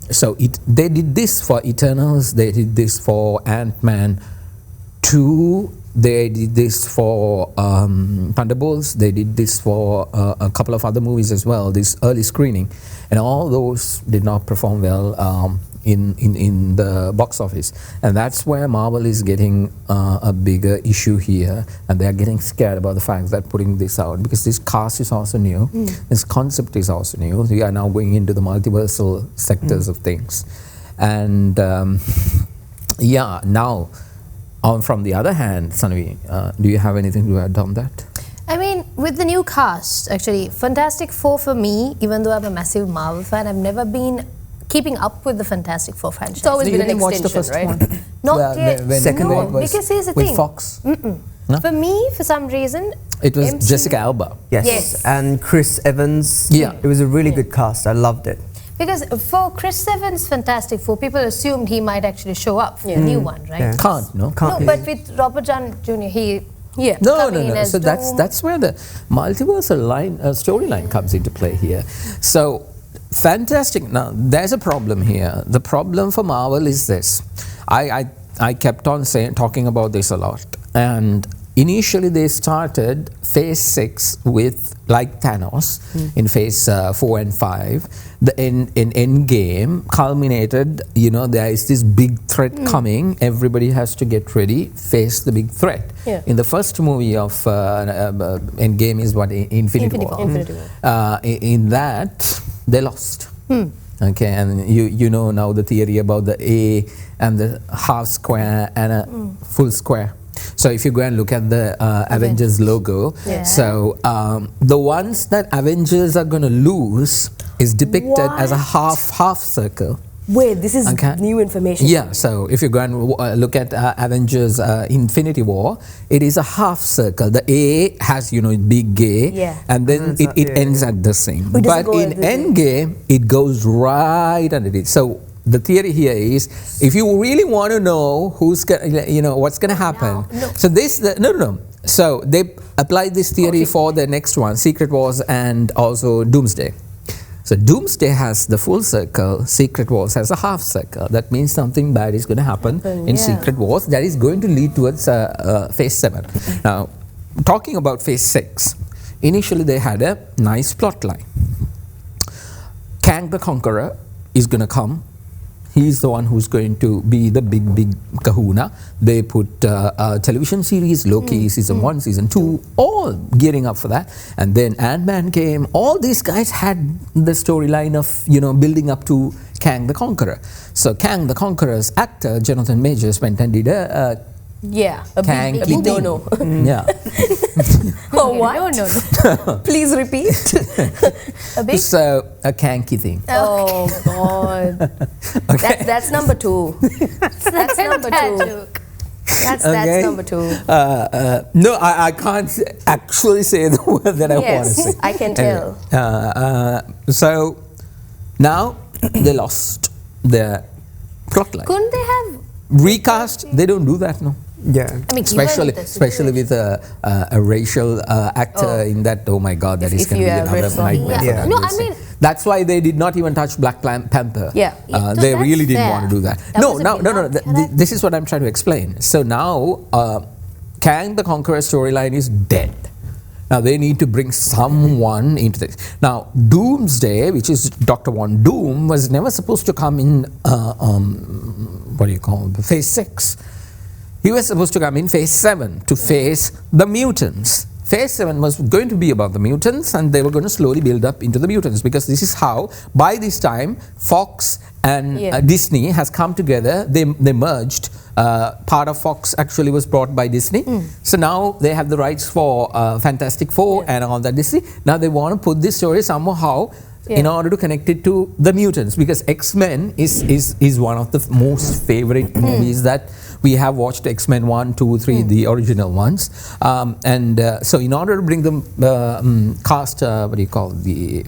so they did this for Eternals, they did this for Ant-Man 2, they did this for Thunderbolts, they did this for a couple of other movies as well, this early screening, and all those did not perform well in the box office. And that's where Marvel is getting a bigger issue here, and they're getting scared about the fact that putting this out, because this cast is also new, this concept is also new. We are now going into the multiversal sectors of things. And now from the other hand, Sanvi, do you have anything to add on that? I mean, with the new cast, actually, Fantastic Four for me, even though I'm a massive Marvel fan, I've never been keeping up with the Fantastic Four franchise. It's always been an watched extension, the first right? one. Not yet. Second no, one was because here's the with thing. Fox. No? For me, for some reason, it was MCU. Jessica Alba. Yes, and Chris Evans. Yeah. It was a really good cast. I loved it. Because for Chris Evans' Fantastic Four, people assumed he might actually show up for the new one, right? Yeah. Can't. No, but with Robert Downey Jr., he No. So that's where the multiversal storyline comes into play here. So fantastic. Now there's a problem here. The problem for Marvel is this. I kept on talking about this a lot, and initially they started phase 6 with, like Thanos, in phase 4 and 5. The end game culminated, there is this big threat coming, everybody has to get ready, face the big threat. In the first movie of Endgame is what, Infinity War. In that, they lost. Okay, and you know now the theory about the A and the half square and a full square. So if you go and look at the Avengers logo, so the ones that Avengers are going to lose is depicted as a half circle. Wait, this is new information. Yeah, so if you go and look at Avengers Infinity War, it is a half circle. The A has, big A, and then it ends at the same. But in Endgame, it goes right underneath. So the theory here is, if you really want to know what's going to happen. So So they applied this theory for the next one, Secret Wars and also Doomsday. So Doomsday has the full circle, Secret Wars has a half circle. That means something bad is going to happen in Secret Wars that is going to lead towards phase 7. Now, talking about phase 6, initially they had a nice plot line. Kang the Conqueror is going to come. He's the one who's going to be the big kahuna. They put a television series, Loki, season 1, season 2, all gearing up for that. And then Ant-Man came. All these guys had the storyline of, building up to Kang the Conqueror. So Kang the Conqueror's actor, Jonathan Majors, went and did a Kang big no. Yeah. Oh, what? No. Please repeat. So a kanky thing. Oh God. Okay. That's number 2. That's number 2. That's number 2. No, I can't actually say the word that I want to say. I can tell. So now they lost their plotline. Couldn't they have recast? They don't do that, no. Yeah, I mean, especially with a racial actor in that. Oh my God, that is going to be another nightmare. Yeah. No, I mean, that's why they did not even touch Black Panther. Yeah, they really didn't want to do that. No. This is what I'm trying to explain. So now, Kang the Conqueror storyline is dead. Now they need to bring someone into this. Now Doomsday, which is Dr. Von Doom, was never supposed to come in. What do you call it? Phase 6. He was supposed to come in phase 7 to face the mutants. Phase 7 was going to be about the mutants, and they were going to slowly build up into the mutants, because this is how, by this time, Fox and Disney has come together. They merged. Part of Fox actually was bought by Disney. So now they have the rights for Fantastic Four and all that Disney. Now they want to put this story somehow in order to connect it to the mutants, because X-Men is one of the most favorite movies that we have watched. X-Men 1, 2, 3, the original ones. So in order to bring them cast, the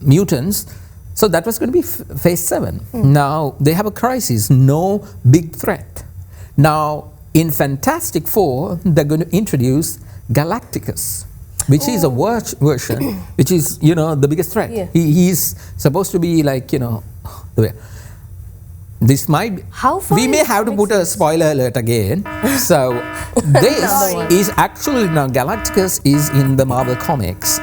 mutants, so that was going to be phase 7. Now they have a crisis, no big threat. Now in Fantastic Four, they're going to introduce Galacticus, which is a version, which is, the biggest threat. Yeah. He's supposed to be like, this might be, we may have to put a spoiler alert again. So this is actually, now Galacticus is in the Marvel Comics.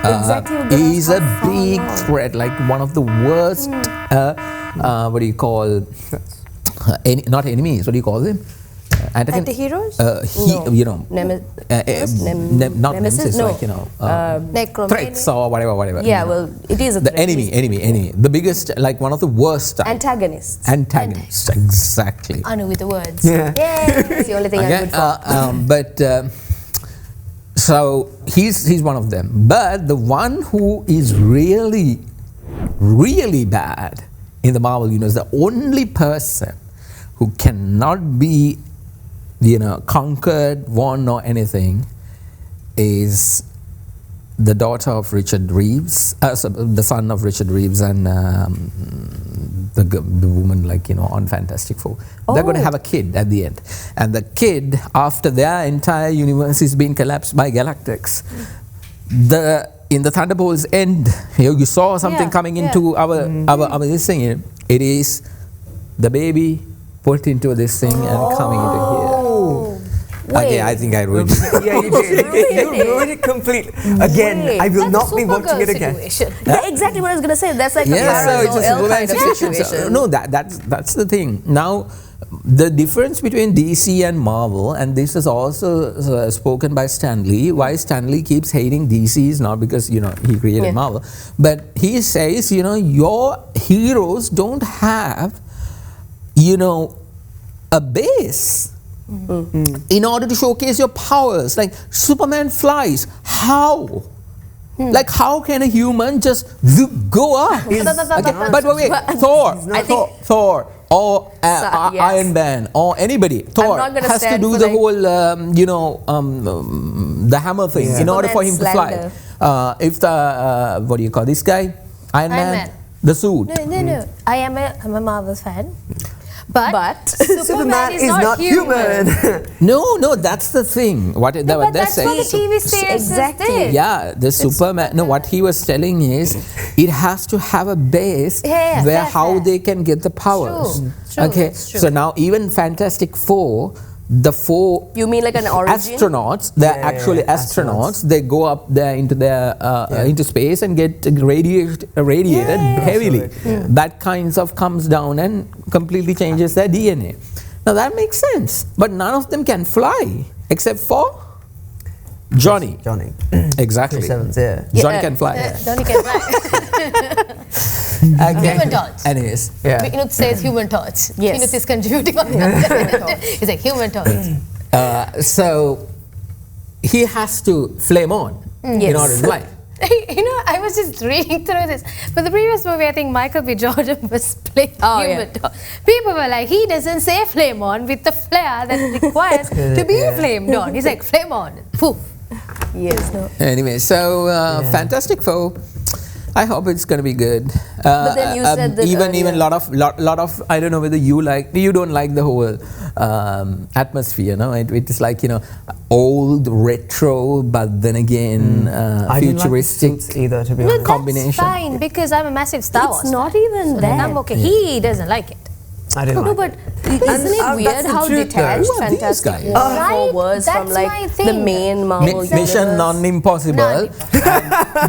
He's a big threat, like one of the worst, what do you call, not enemies, what do you call them? Anti-heroes? Not nemesis, no. Threats or whatever. Yeah, well, it is a the threat. enemy. The biggest, like one of the worst. Antagonists, exactly. Anu with the words. Yeah. It's the only thing I'm good for. So he's one of them. But the one who is really, really bad in the Marvel universe, the only person who cannot be conquered, won, or anything, is the daughter of Richard Reeves, the son of Richard Reeves, and the woman, on Fantastic Four. They're going to have a kid at the end, and the kid, after their entire universe is being collapsed by Galactics, in the Thunderbolts end, you saw something coming into our this thing. It is the baby put into this thing and coming into here. Okay, I think I ruined it. Yeah, you did. You ruined it completely. Again, I will not be watching it again. Yeah, exactly what I was going to say. That's like a parallel kind of situation. No, that's the thing. Now, the difference between DC and Marvel, and this is also spoken by Stan Lee, why Stan Lee keeps hating DC is not because, he created Marvel, but he says, your heroes don't have a base in order to showcase your powers. Like Superman flies. How? Like how can a human just go up? But wait, Thor or Iron Man or anybody. Thor has to do the whole, the hammer thing in order for him to fly. If the, what do you call this guy? Iron Man. The suit. No. I'm a Marvel fan. But Superman is not human. No, that's the thing. What that's what the TV series exactly. Yeah, the Superman. No, what he was telling is, it has to have a base where how they can get the powers. True. Okay, so now even Fantastic Four, the 4 You mean like an origin? astronauts, they're actually astronauts. They go up there into their into space and get radiated heavily. That kinds of comes down and completely changes their DNA. Now that makes sense, but none of them can fly except for Johnny. Exactly. Johnny can fly. Johnny can fly. Human torch. Anyways. Vinod says human torch. Yes. Vinod is contributing on that. He's like human torch. So he has to flame on in order to fly. You know, I was just reading through this. For the previous movie, I think Michael B. Jordan was playing human torch. People were like, he doesn't say flame on with the flair that it requires to be flamed on. He's like, flame on. Poof. Yes. Anyway, so Fantastic Four. I hope it's going to be good. But then you said that even lot of I don't know whether you don't like the whole atmosphere. No, it is like, you know, old retro, but then again futuristic either, to be honest. combination. That's fine because I'm a massive Star Wars. It's not even that. I'm okay. He doesn't like it. I didn't like but isn't it weird how detached Fantastic Four was from like the main Marvel Mission Non-Impossible and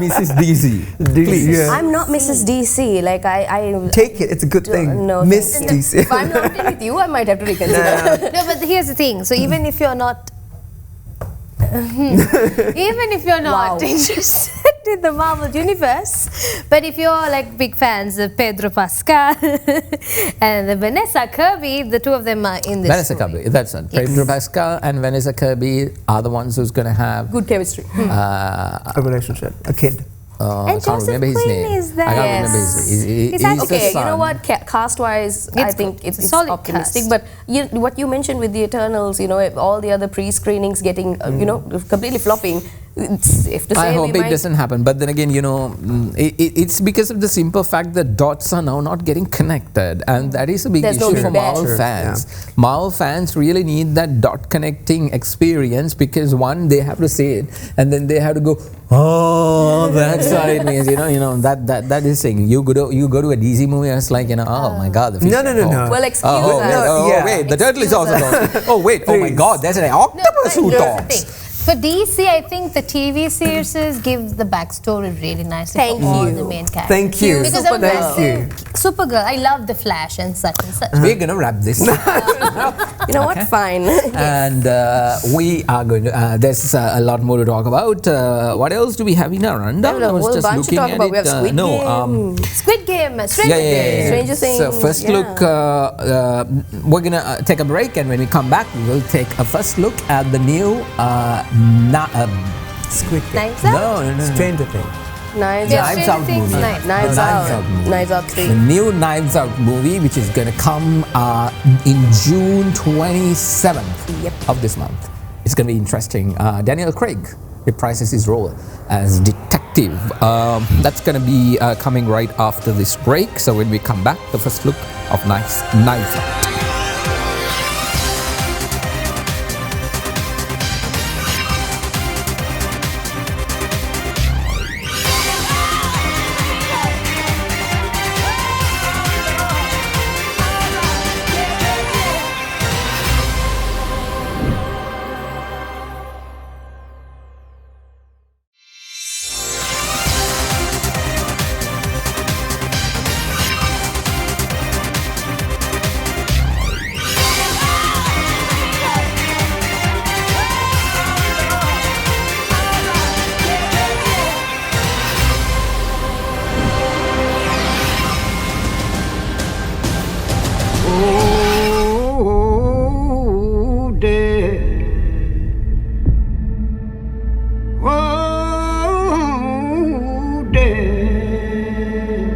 Mrs. DC. Please. I'm not Mrs. DC. Like I take it. It's a good thing. No, Miss DC. If I'm not in with you, I might have to reconsider. No, but here's the thing. So even if you're not interested in the Marvel universe, but if you're like big fans of Pedro Pascal and Vanessa Kirby, the two of them are in this Vanessa Kirby, that's it. Pedro Pascal and Vanessa Kirby are the ones who's going to have good chemistry. A relationship, a kid. I can't remember his name. Is there? I can't remember his name. He's okay, you know what? Cast-wise, I think it's optimistic. Cast. But what you mentioned with the Eternals, you know, all the other pre-screenings getting, you know, completely flopping. It's safe to say I hope it doesn't happen. But then again, you know, it's because of the simple fact that dots are now not getting connected, and that is a big issue for Marvel fans. Yeah. Marvel fans really need that dot connecting experience because one, they have to say it, and then they have to go, oh, that's what it means. You know that is saying you go to a DC movie and it's like, you know, oh my God, the fish. No. Well, excuse us. Wait, the turtle is also talking. Oh wait, oh my God, there's an octopus who talks. For DC, I think the TV series gives the backstory really nicely for all the main characters. Thank you. Because I'm massive Supergirl. I love the Flash and such and such. We're going to wrap this. You know what? Fine. And we are going to, there's a lot more to talk about. What else do we have in our rundown? I was just looking at it. We have Squid Game. Squid Game. Stranger Things. So first look, we're going to take a break, and when we come back, we will take a first look at the new Squid Game. Knives Out? No. Stranger Things. Knives Out movie. Knives Out 3. The new Knives Out movie, which is going to come in June 27th of this month. It's going to be interesting. Daniel Craig reprises his role as detective. That's going to be coming right after this break. So when we come back, the first look of Knives Out.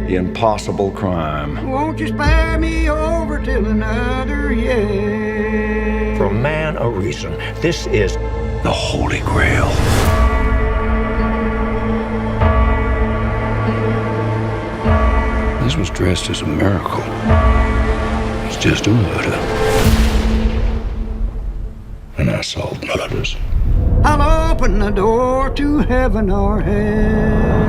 Impossible crime. Won't you spare me over till another year? For a man, a reason. This is the Holy Grail. This was dressed as a miracle. It's just a murder. And I solved murders. I'll open the door to heaven or hell.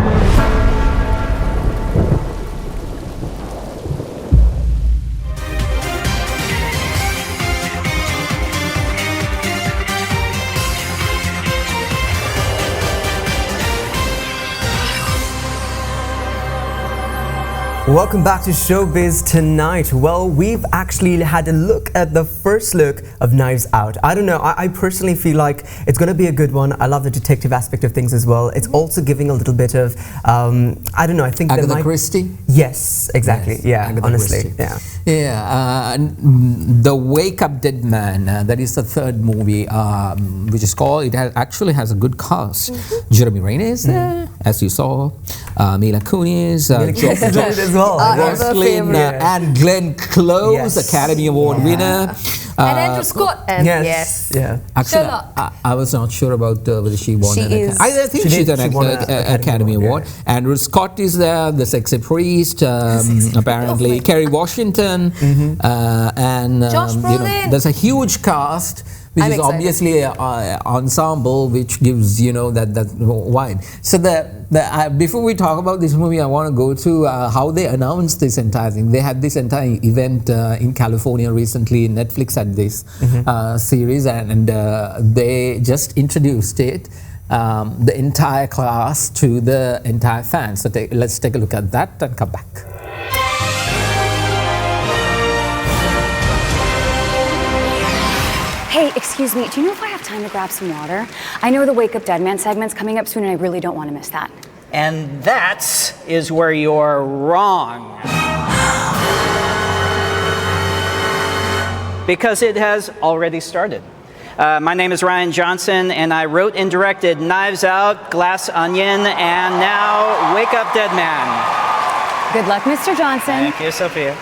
Welcome back to Showbiz tonight. Well, we've actually had a look at the first look of Knives Out. I don't know, I personally feel like it's going to be a good one. I love the detective aspect of things as well. It's also giving a little bit of, I don't know, I think Agatha Christie? Yes, exactly. Yes, yeah, Agatha honestly. Christie. Yeah. Yeah, The Wake Up Dead Man, that is the third movie, which is called, it actually has a good cast. Jeremy Renner is there, as you saw. Mila Kunis, Jocelyn, and Glenn Close, Academy Award winner. And Andrew Scott. Yes. Yeah. Actually, I was not sure about whether she won an Academy. I think she's an Academy Award. Yeah. Andrew Scott is there, the sexy priest, apparently. Kerry Washington, and Josh Brolin. There's a huge cast, which is obviously an ensemble, which gives that vibe. So before we talk about this movie, I want to go to how they announced this entire thing. They had this entire event in California recently. Netflix had this series, and they just introduced it, the entire class to the entire fans. So let's take a look at that and come back. Hey, excuse me, do you know if I have time to grab some water? I know the Wake Up Dead Man segment's coming up soon and I really don't want to miss that. And that is where you're wrong. Because it has already started. My name is Ryan Johnson and I wrote and directed Knives Out, Glass Onion, and now Wake Up Dead Man. Good luck, Mr. Johnson. Thank you, Sophia.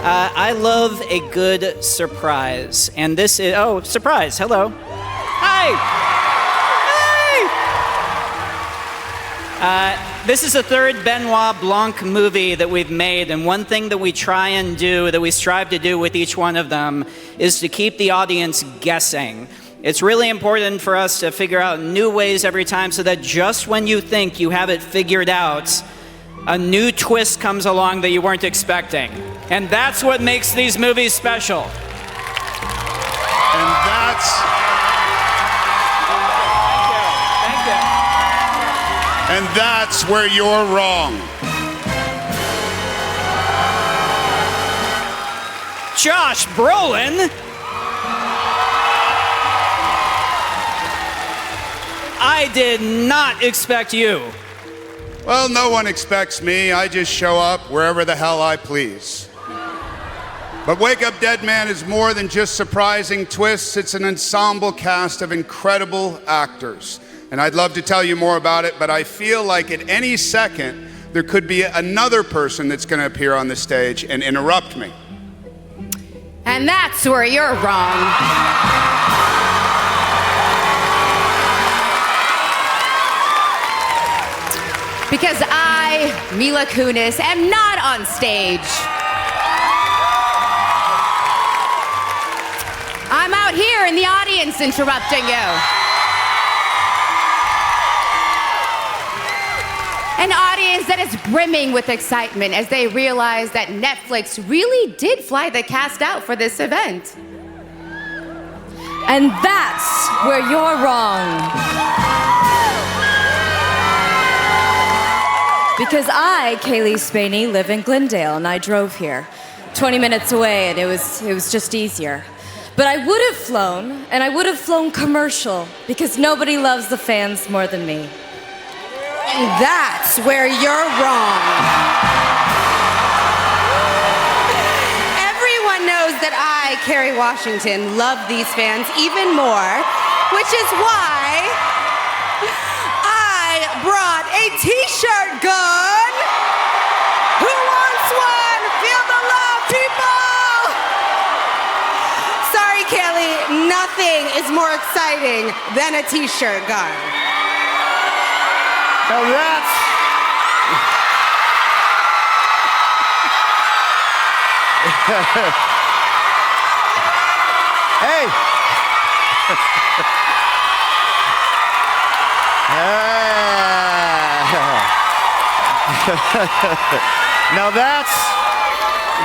I love a good surprise, and this is, oh, surprise, hello. Hi! Hey! This is the third Benoit Blanc movie that we've made, and one thing that we try and do, that we strive to do with each one of them, is to keep the audience guessing. It's really important for us to figure out new ways every time so that just when you think you have it figured out, a new twist comes along that you weren't expecting. And that's what makes these movies special. And that's... Thank you. And that's where you're wrong. Josh Brolin? I did not expect you. Well, no one expects me. I just show up wherever the hell I please. But Wake Up Dead Man is more than just surprising twists. It's an ensemble cast of incredible actors. And I'd love to tell you more about it, but I feel like at any second, there could be another person that's going to appear on the stage and interrupt me. And that's where you're wrong. Because I, Mila Kunis, am not on stage. I'm out here in the audience interrupting you. An audience that is brimming with excitement as they realize that Netflix really did fly the cast out for this event. And that's where you're wrong. Because I, Kaylee Sweeney, live in Glendale and I drove here 20 minutes away and it was just easier. But I would have flown, and I would have flown commercial because nobody loves the fans more than me. And that's where you're wrong. Everyone knows that I, Kerry Washington, love these fans even more, which is why I brought a t-shirt gun. Who wants one? Feel the love, people! Sorry, Kelly, nothing is more exciting than a t-shirt gun. Now that's... Hey! Now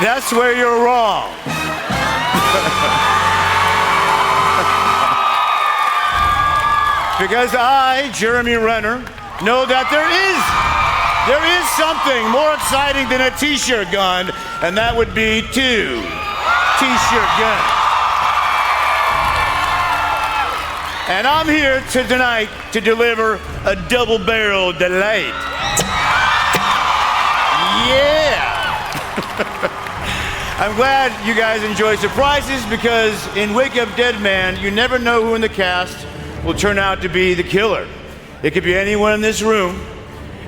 that's where you're wrong. Because I, Jeremy Renner, know that there is There is something more exciting than a t-shirt gun, and that would be 2 t-shirt guns. And I'm here tonight to deliver a double-barrel delight. Yeah! I'm glad you guys enjoy surprises because in Wake Up Dead Man, you never know who in the cast will turn out to be the killer. It could be anyone in this room,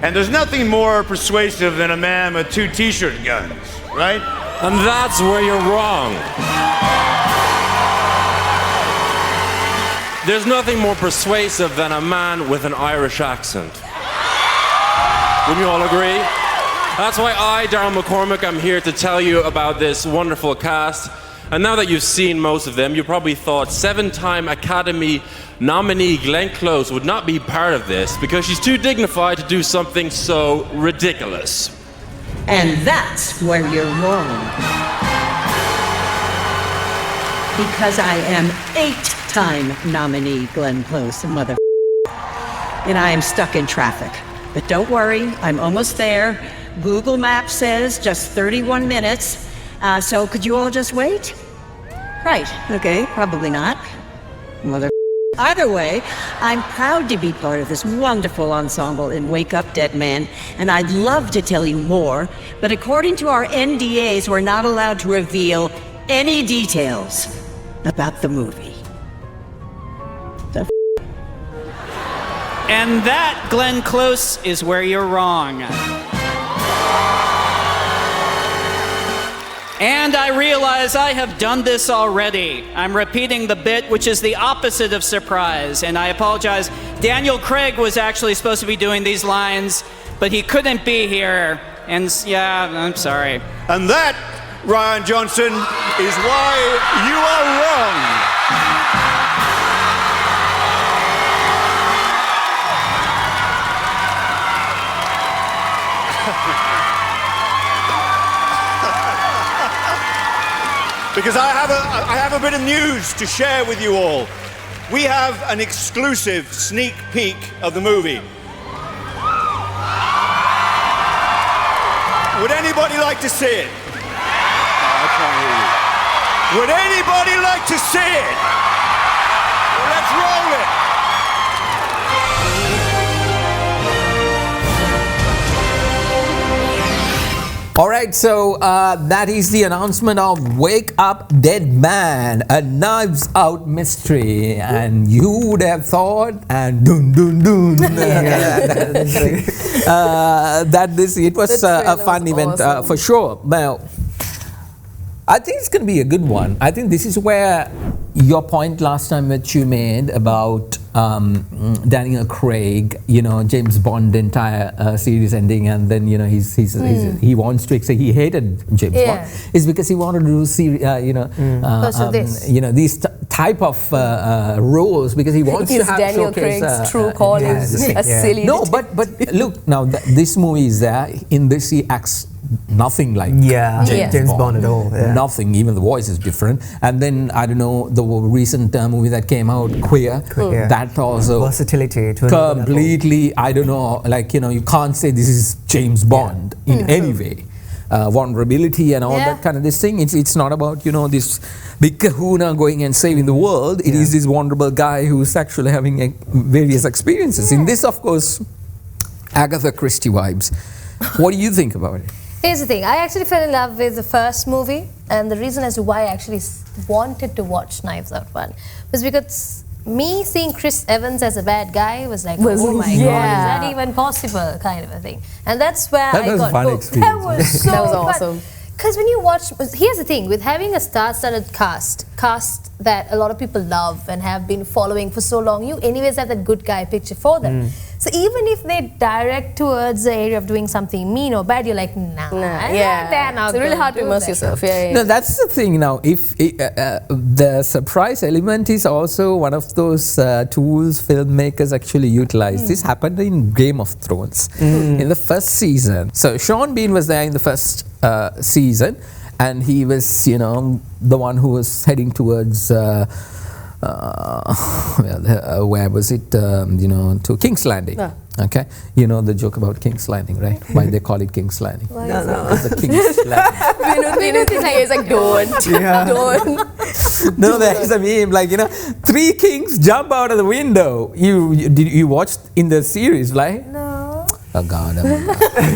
and there's nothing more persuasive than a man with 2 t-shirt guns, right? And that's where you're wrong. There's nothing more persuasive than a man with an Irish accent. Wouldn't you all agree? That's why I, Darren McCormick, I'm here to tell you about this wonderful cast. And now that you've seen most of them, you probably thought 7-time Academy nominee Glenn Close would not be part of this because she's too dignified to do something so ridiculous. And that's where you're wrong. Because I am 8-time nominee Glenn Close, mother. And I am stuck in traffic. But don't worry, I'm almost there. Google Maps says just 31 minutes. So could you all just wait? Right, okay, probably not. Mother. Either way, I'm proud to be part of this wonderful ensemble in Wake Up Dead Man, and I'd love to tell you more, but according to our NDAs, we're not allowed to reveal any details about the movie. And that, Glenn Close, is where you're wrong. And I realize I have done this already. I'm repeating the bit, which is the opposite of surprise. And I apologize. Daniel Craig was actually supposed to be doing these lines, but he couldn't be here. And yeah, I'm sorry. And that, Ryan Johnson, is why you are wrong. Because I have a bit of news to share with you all. We have an exclusive sneak peek of the movie. Would anybody like to see it? I can't hear you. Would anybody like to see it? Let's roll it. All right, so that is the announcement of Wake Up Dead Man, a Knives Out mystery. And you would have thought, and dun dun dun, that it was a fun event for sure. Well, I think it's going to be a good one. I think this is where your point last time that you made about Daniel Craig, James Bond entire series ending, and then he wants to say he hated James Bond is because he wanted to do these type of roles because he wants to have Daniel Craig's true calling a silly. No, but look now this movie is there. In this he acts nothing like James Bond at all. Yeah. Nothing, even the voice is different. And then I don't know the recent movie that came out, Queer. That also versatility to completely. I don't know, you can't say this is James Bond in any way. Vulnerability and all that kind of this thing. It's not about this big kahuna going and saving the world. It is this vulnerable guy who's actually having various experiences. In this, of course, Agatha Christie vibes. What do you think about it? Here's the thing. I actually fell in love with the first movie, and the reason as to why I actually wanted to watch Knives Out 1 was because me seeing Chris Evans as a bad guy was like, oh my god, is that even possible, kind of a thing. And that's where I got hooked. That was so that was awesome. Because when you watch, here's the thing, with having a star-studded cast that a lot of people love and have been following for so long, you anyways have that good guy picture for them. So even if they direct towards the area of doing something mean or bad, you're like, nah. It's really hard to immerse yourself. No, that's the thing now. If the surprise element is also one of those tools filmmakers actually utilize. This happened in Game of Thrones in the first season. So Sean Bean was there in the first season, and he was, the one who was heading towards. Where was it? To King's Landing. Okay, you know the joke about King's Landing, right? Why they call it King's Landing? It's the King's Landing. It's like, don't. No, there's a meme like, 3 kings jump out of the window. You watched in the series, right? No. Oh God.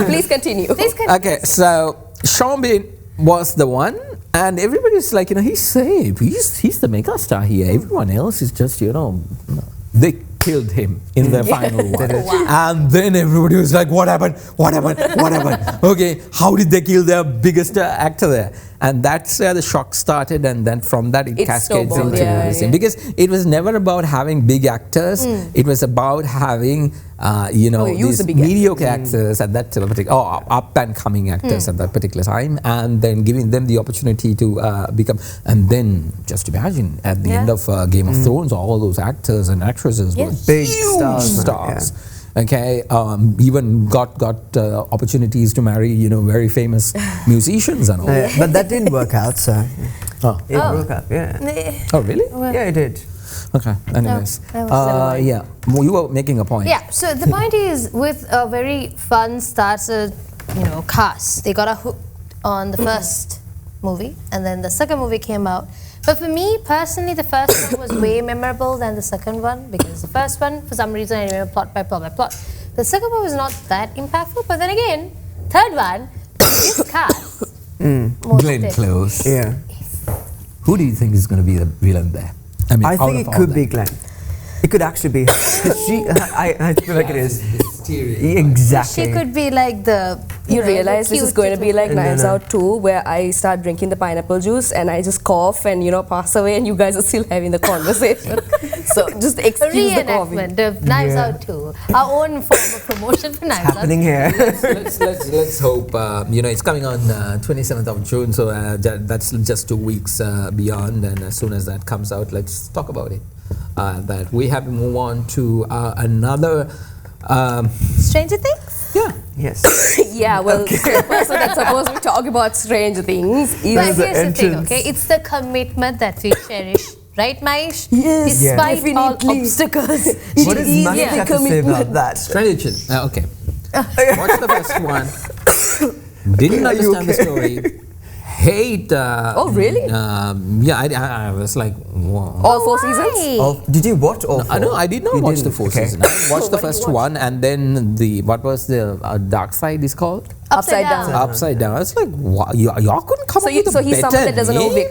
Please continue. Okay, so Sean Bean was the one, and everybody's like, he's safe. He's the mega star here. Everyone else is just, they killed him in the final one. And then everybody was like, what happened? Okay, how did they kill their biggest actor there? And that's where the shock started, and then from that it cascades into everything. Because it was never about having big actors, it was about having these mediocre actors at that particular, up and coming actors at that particular time, and then giving them the opportunity to become, and then just imagine at the end of Game of Thrones, all those actors and actresses were big huge stars. Okay, even got opportunities to marry, very famous musicians and all. But that didn't work out, so it broke up. Yeah. Oh, really? Yeah, it did. Okay. Anyways, yeah, you were making a point. Yeah. So the point is, with a very fun starter, cast, they got a hook on the first movie, and then the second movie came out. But for me, personally, the first one was way memorable than the second one, because the first one, for some reason, I remember plot by plot. The second one was not that impactful, but then again, third one, this cast. Glenn Close. Yeah. Who do you think is going to be the villain there? I think it could be Glenn. It could actually be. I feel like it is. Exactly. She could be like the. You realize this is going to be like Knives Out 2, where I start drinking the pineapple juice and I just cough and pass away, and you guys are still having the conversation. So just excuse the coffee. Reenactment of Knives Out 2, our own form of promotion for Knives Out. Happening here. Let's hope. It's coming on 27th of June, so that's just 2 weeks beyond, and as soon as that comes out, let's talk about it. That we have to move on to another. Stranger Things? Yeah. Yes. Yeah, well, the person that's supposed to talk about Stranger Things is but here's the thing, okay? It's the commitment that we cherish. Right, Maish? Yes. Despite all obstacles. What does Maish have to say about that? Stranger Things. Okay. Watch the first one. Didn't understand the story. Hate. Oh, really? Yeah, I was like, wow. All 4 seasons? Did you watch all 4? No, I did not watch the 4 seasons. I watched the first one, and then what was the Dark Side is called? Upside Down. Upside Down. It's like, wow, y'all couldn't come up with a So he's someone that doesn't know name?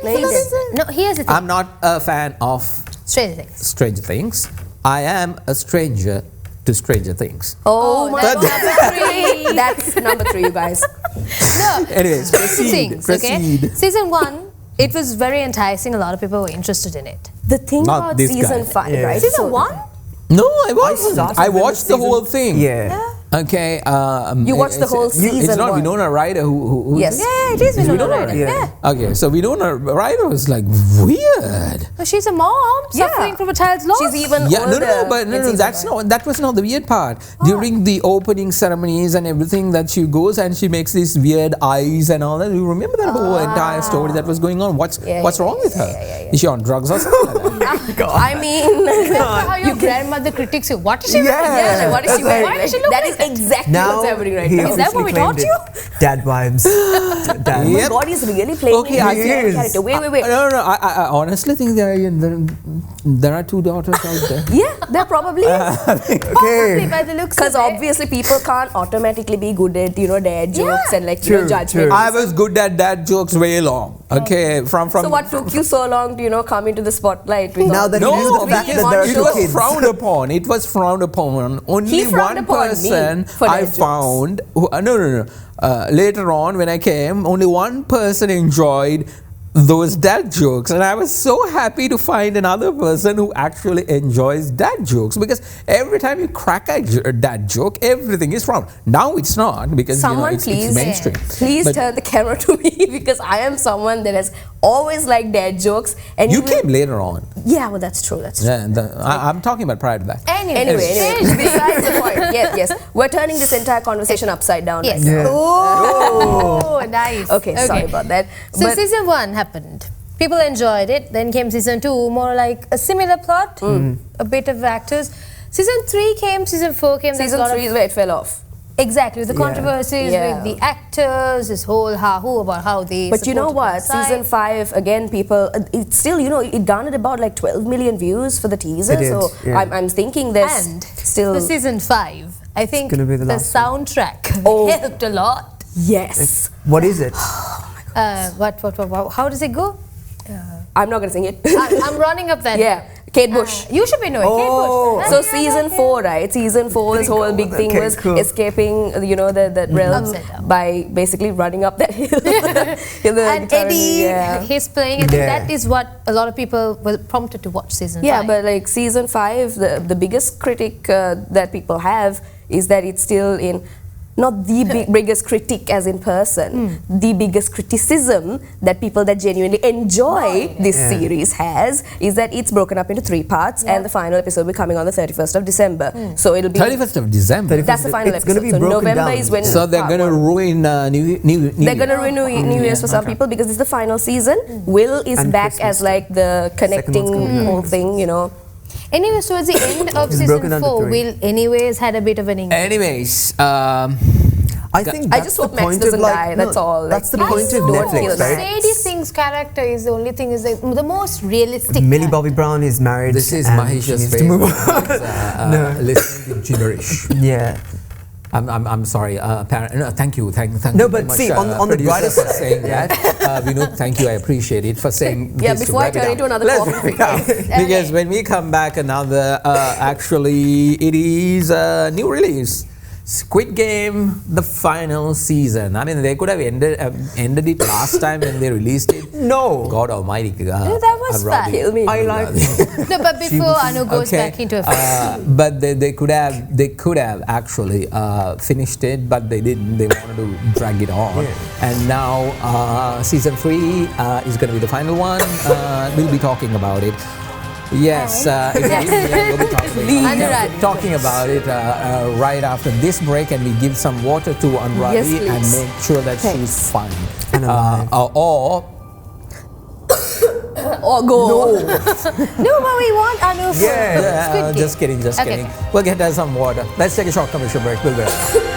No, here's the thing. I'm not a fan of Stranger Things. I am a stranger to Stranger Things. Oh my God. Number 3. That's number 3, you guys. No. Anyways, proceed. Okay? Season 1, it was very enticing. A lot of people were interested in it. The thing about season 5, right? Season 1? No, I watched the whole thing. Yeah. Okay. You watched the whole season. It's not 1. Winona Ryder who Yes. Yeah, it is Winona Ryder. Yeah. Okay, so Winona Ryder was like weird. Well, she's a mom suffering from a child's loss. She's even older. That was not the weird part. During the opening ceremonies and everything, that she goes and she makes these weird eyes and all that. You remember that whole entire story that was going on? What's wrong with her? Is she on drugs or something like that? I mean, remember how your grandmother critiques you? What is she wearing? Yeah, what is she wearing? Why does she look that like is exactly what's happening right now. Is that what we taught you? Dad vibes. Oh my God, he's really playing his character. Wait. No. I honestly think there are 2 daughters out there. Yeah, there probably is. Probably by the looks. Because obviously people can't automatically be good at dad jokes and judgment. I was good at dad jokes way long. Okay, from. So what took you so long to come into the spotlight? Now that it was frowned upon. It was frowned upon. Only one person I found. No. Later on, when I came, only one person enjoyed those dad jokes, and I was so happy to find another person who actually enjoys dad jokes, because every time you crack a dad joke, everything is wrong. Now it's not, because it's mainstream. Please turn the camera to me, because I am someone that has always liked dad jokes. And you came later on. Yeah, well, that's true. Yeah, I'm talking about prior to that. Anyway, besides the point. Yes. We're turning this entire conversation upside down. Yes. Right now. Oh, nice. Okay, sorry about that. So season 1 happened. People enjoyed it. Then came season 2, more like a similar plot, a bit of actors. Season 3 came, Season 4 came. Season 3 is where it fell off. Exactly, the controversies with the actors, this whole ha-hoo about how they. But you know what? Season 5, again, people, it's still, it garnered about like 12 million views for the teaser. So I'm thinking there's still. For Season 5, I think the soundtrack helped a lot. Yes. What is it? What? How does it go? I'm not going to sing it. I'm running up that. Yeah. Kate Bush. You should be knowing. Kate Bush. So Season 4, right? Season 4's whole big thing was escaping, the realms by basically running up that hill. And Eddie, he's playing. I think that is what a lot of people were prompted to watch Season 5. Yeah, but like Season 5, the biggest critic that people have is that it's still in. Not the biggest critic as in person, the biggest criticism that people that genuinely enjoy this series has is that it's broken up into 3 parts and the final episode will be coming on the 31st of December. So it'll be 31st of December. That's the final episode. So November is when. So they're gonna ruin New They're gonna ruin New Year's for some people because it's the final season. Will is And back Christmas as like the connecting whole thing, Anyway, so at the end of Season 4, Will anyways had a bit of an engagement. Anyways, I think I just hope Max doesn't die. That's all. That's the point of Netflix, right? Sadie Singh's character is the only thing is the most realistic. Millie Bobby Brown is married. This is and Mahesh's she needs to move favorite. Listening to gibberish. Yeah. I'm sorry. No, thank you. Thank no, you but very much, see, on the brighter for side, saying that. Vinod, thank you. I appreciate it for saying Yeah, this. before I turn into another coffee. Because when we come back, another actually it is a new release. Squid Game, the final season. I mean, they could have ended it last time when they released it. No. God Almighty. No, that was fun. Kill me. I like it. No, but before Anu goes back into a but they could have actually finished it, but they didn't. They wanted to drag it on. Yeah. And now Season 3 is going to be the final one. We'll be talking about it. Yes, we'll be talking about it right after this break, and we give some water to Anuradi and make sure that she's fine. Or go. No, but we want Anu for Squid Game. Just kidding. We'll get her some water. Let's take a short commercial break. We'll be right back.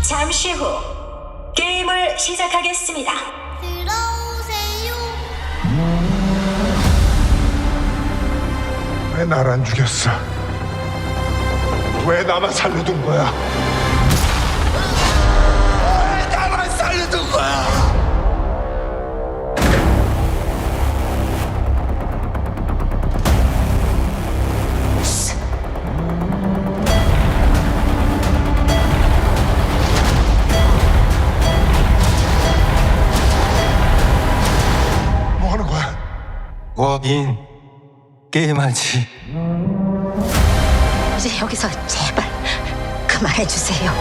잠시 후 게임을 시작하겠습니다. 왜 날 안 죽였어? 왜 나만 살려둔 거야? 왜 나만 살려둔 거야? 뭐 하는 거야? 워인 게임하지. 이제 여기서 제발 그만해주세요.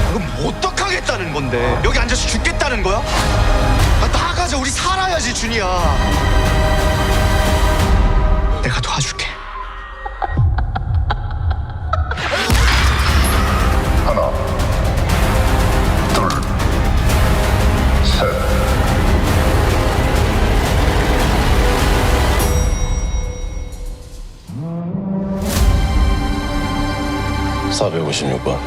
그럼 뭐 어떡하겠다는 건데? 여기 앉아서 죽겠다는 거야? 나가자, 우리 살아야지, 준이야. 내가 도와줄게. 하나, 둘, 셋. 456번.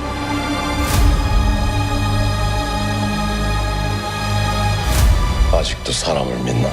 아직도 사람을 믿나?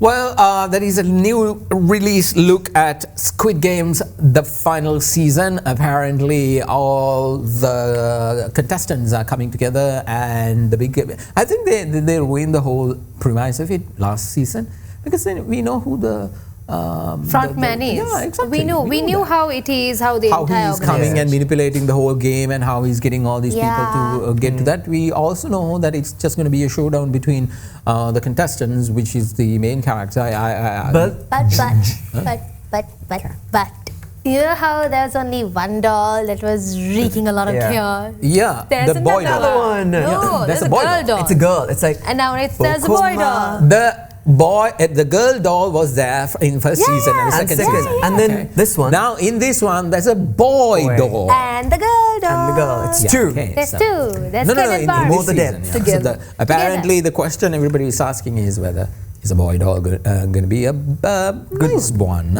Well, there is a new release look at Squid Game's the final season. Apparently, all the contestants are coming together, and the big. I think they ruined the whole premise of it last season, because then we know who the frontman is. Yeah, exactly. We knew how it is, how the entire he's coming and manipulating the whole game, and how he's getting all these people to get to that. We also know that it's just going to be a showdown between the contestants, which is the main character. But you know how there's only one doll that was wreaking a lot of chaos? Yeah, there's the boy another doll. one. No, there's a boy girl doll. It's a girl. It's like and now there's a boy doll. The girl doll was there in first season and second season. And then this one. Now in this one, there's a boy doll. And the girl doll. And the girl. It's two. Okay, There's two. There's no, Ken and Barbie. More the depth. So apparently, the question everybody is asking is whether is a boy doll going to be a nice one?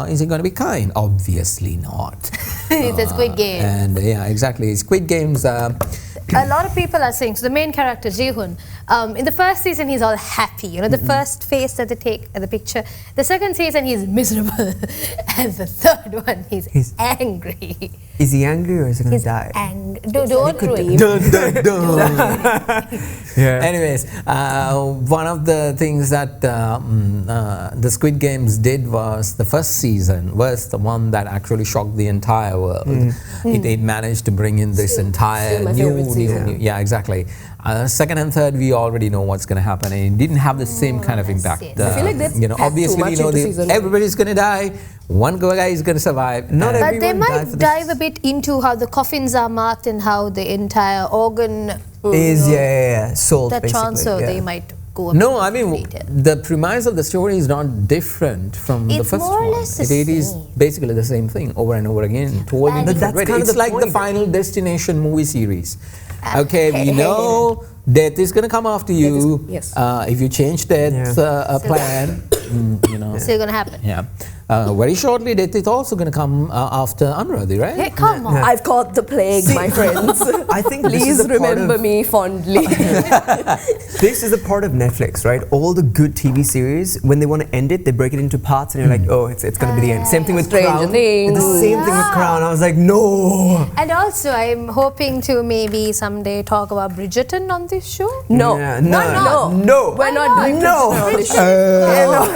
Is it going to be kind? Obviously not. It's a Squid Game. And yeah, exactly. Squid Games. A lot of people are saying, so the main character, Ji-hoon, in the first season he's all happy, you know, the first face that they take at the picture. The second season he's miserable. And the third one he's angry. Is he angry or is he going to die? Don't dream. Anyways, one of the things that the Squid Games did was the first season was the one that actually shocked the entire world. It managed to bring in this entire new. Yeah, exactly. Second and third, we already know what's going to happen, and it didn't have the same kind of impact. I feel like they've obviously, we know everybody's going to die. One guy is going to survive. But they might dive a bit into how the coffins are marked and how the entire organ is sold. That transfer, they might go. No, I mean the premise of the story is not different from the first more or one. less It is basically the same thing over and over again. Told in different ways. It's like the Final Destination movie series. Okay, we know death is going to come after you. Yes. If you change death plan, still going to happen. Yeah. Very shortly, death is also going to come after Anuradhi, right? Hey, come on. I've caught the plague, my friends. I think please remember me fondly. This is a part of Netflix, right? All the good TV series, when they want to end it, they break it into parts, and you're like, oh, it's going to be the end. Same thing with Crown. Things. The same thing with Crown. I was like, no. And also, I'm hoping to maybe someday talk about Bridgerton on this show. No. Yeah, no. We're not doing Bridgerton on this show.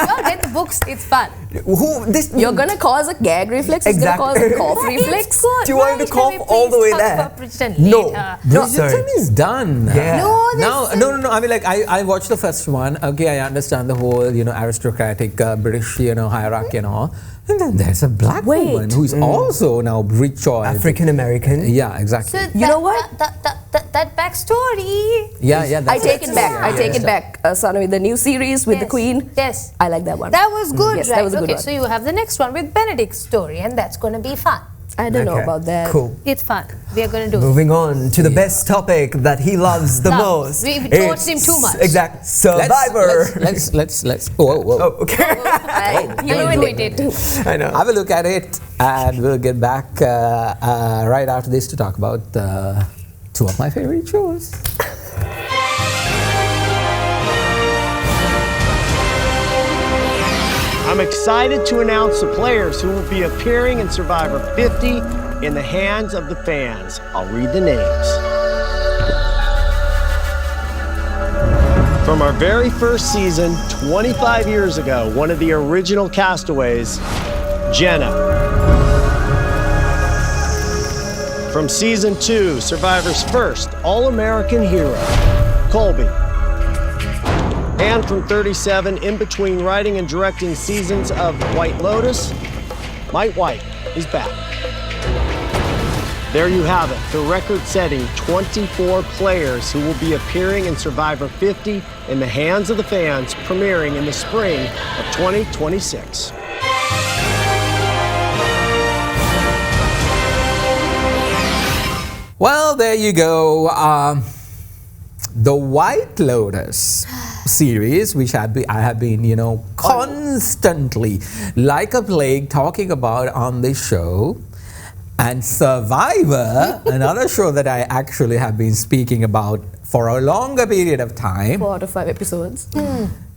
Don't get the books. It's fun. You're gonna cause a gag reflex. It's gonna cause a cough reflex. Do you want to cough all the way there? No, Bridgerton is done. Yeah. No. I mean, like I watched the first one. Okay, I understand the whole aristocratic British hierarchy and all. And then there's a black woman who's also now rich or African American. Yeah, exactly. So you know what? That backstory. Yeah. I take it back. I take it back. Sanavi, the new series with the Queen. Yes. I like that one. That was good, yes, right? That was a good one. So you have the next one with Benedict's story, and that's going to be fun. I don't know about that. Cool. It's fun. We are going to do it. Moving on to the best topic that he loves the most. We torched him too much. Exactly. Survivor. Let's. Whoa. Okay. You ruined it. I know. Have a look at it, and we'll get back right after this to talk about two of my favorite shows. I'm excited to announce the players who will be appearing in Survivor 50 in the hands of the fans. I'll read the names. From our very first season, 25 years ago, one of the original castaways, Jenna. From season 2, Survivor's first All-American hero, Colby. And from 37, in between writing and directing seasons of White Lotus, Mike White is back. There you have it, the record-setting 24 players who will be appearing in Survivor 50 in the hands of the fans, premiering in the spring of 2026. Well, there you go. The White Lotus series, which I have been, constantly, like a plague, talking about on this show, and Survivor, another show that I actually have been speaking about for a longer period of time. 4 to 5 episodes.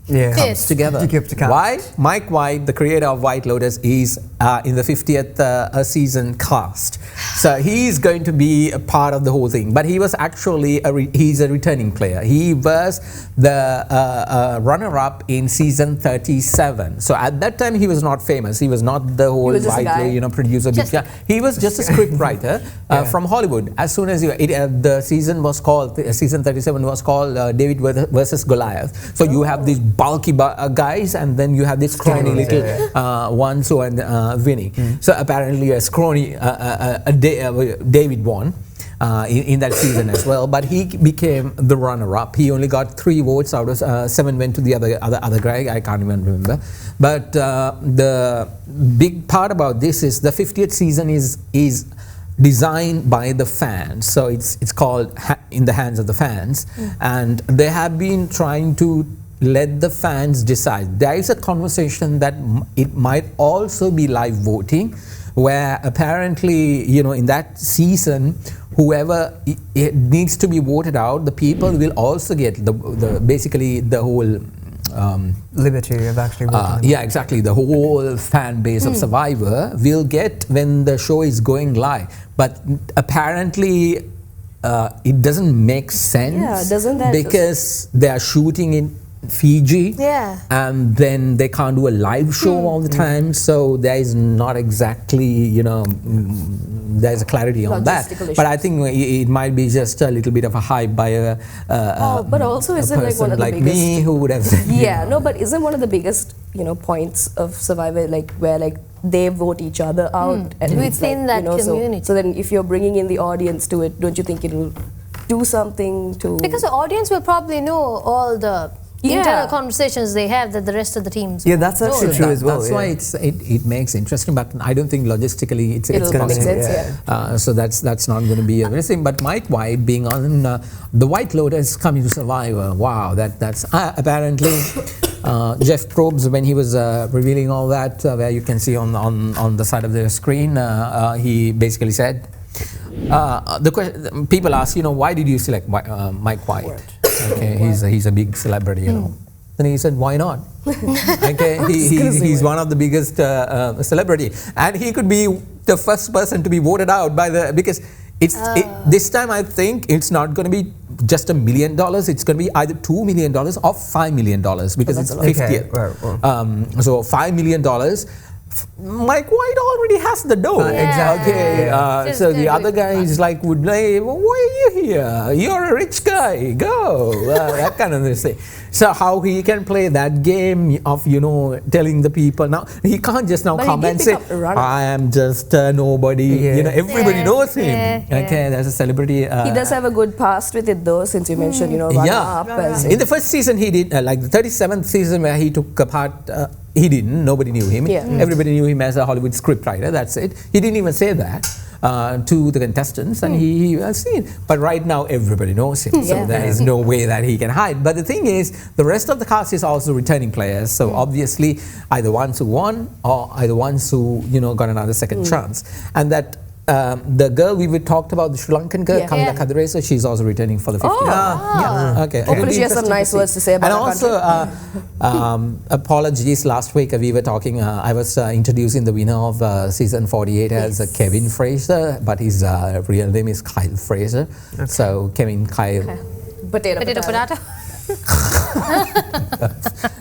comes together. Why? Mike White, the creator of White Lotus, is in the 50th season cast. So he's going to be a part of the whole thing. But he was actually, he's a returning player. He was the runner-up in season 37. So at that time, he was not famous. He was not the whole producer. He was just a script writer from Hollywood. As soon as the season was called, season 37 was called David versus Goliath. So you have these bulky guys, and then you have this scrawny little Wansu and Vinny. So apparently a scrawny David won in that season as well, but he became the runner-up. He only got 3 votes out of 7 went to the other guy. I can't even remember. But the big part about this is the 50th season is designed by the fans. So it's called In the Hands of the Fans, and they have been trying to let the fans decide. There is a conversation that it might also be live voting, where apparently, in that season, whoever it needs to be voted out, the people will also get basically the whole liberty of actually voting. Yeah, exactly. The whole fan base of Survivor will get when the show is going live. But apparently, it doesn't make sense. Yeah, doesn't that because they are shooting in Fiji, and then they can't do a live show all the time, so there is not exactly, there's a clarity on that. But I think it might be just a little bit of a hype by but also isn't like one of the like biggest, me who would have said, but isn't one of the biggest points of Survivor where they vote each other out and within that community. So then if you're bringing in the audience to it, don't you think it'll do something to, because the audience will probably know all the internal conversations they have that the rest of the teams that's actually true as well. That's why it makes interesting, but I don't think logistically it's going to make sense. So that's not going to be everything. But Mike White being on the White Lotus coming to Survivor, wow, that's apparently Jeff Probst, when he was revealing all that, where you can see on the side of the screen, he basically said, the question people ask, why did you select Mike White? Okay, he's a big celebrity, Then he said, why not? Okay, he's one of the biggest celebrity, and he could be the first person to be voted out because this time I think it's not going to be just $1 million. It's going to be either $2 million or $5 million because it's 50th. So $5 million. Mike White already has the dough. Exactly. Okay. So the other guys would blame, why are you here? You're a rich guy. Go. That kind of thing. So how he can play that game of telling the people now he can't just come and say I am just nobody. Everybody knows him. Okay, there's a celebrity. He does have a good past with it though, since you mentioned runner up. In the first season he did like the 37th season where he took a part. He didn't. Nobody knew him. Everybody knew him as a Hollywood scriptwriter. That's it. He didn't even say that to the contestants, and he was seen. But right now, everybody knows him, so there is no way that he can hide. But the thing is, the rest of the cast is also returning players. So obviously, either ones who won or either ones who got another second chance, and that. The girl we talked about, the Sri Lankan girl, Kamila Kadresa, she's also returning for the 50th. Okay. Hopefully she has some nice words to say about her country. Apologies, last week we were talking, I was introducing the winner of season 48 as Kevin Fraser, but his real name is Kyle Fraser. Okay. So Kyle. Potato.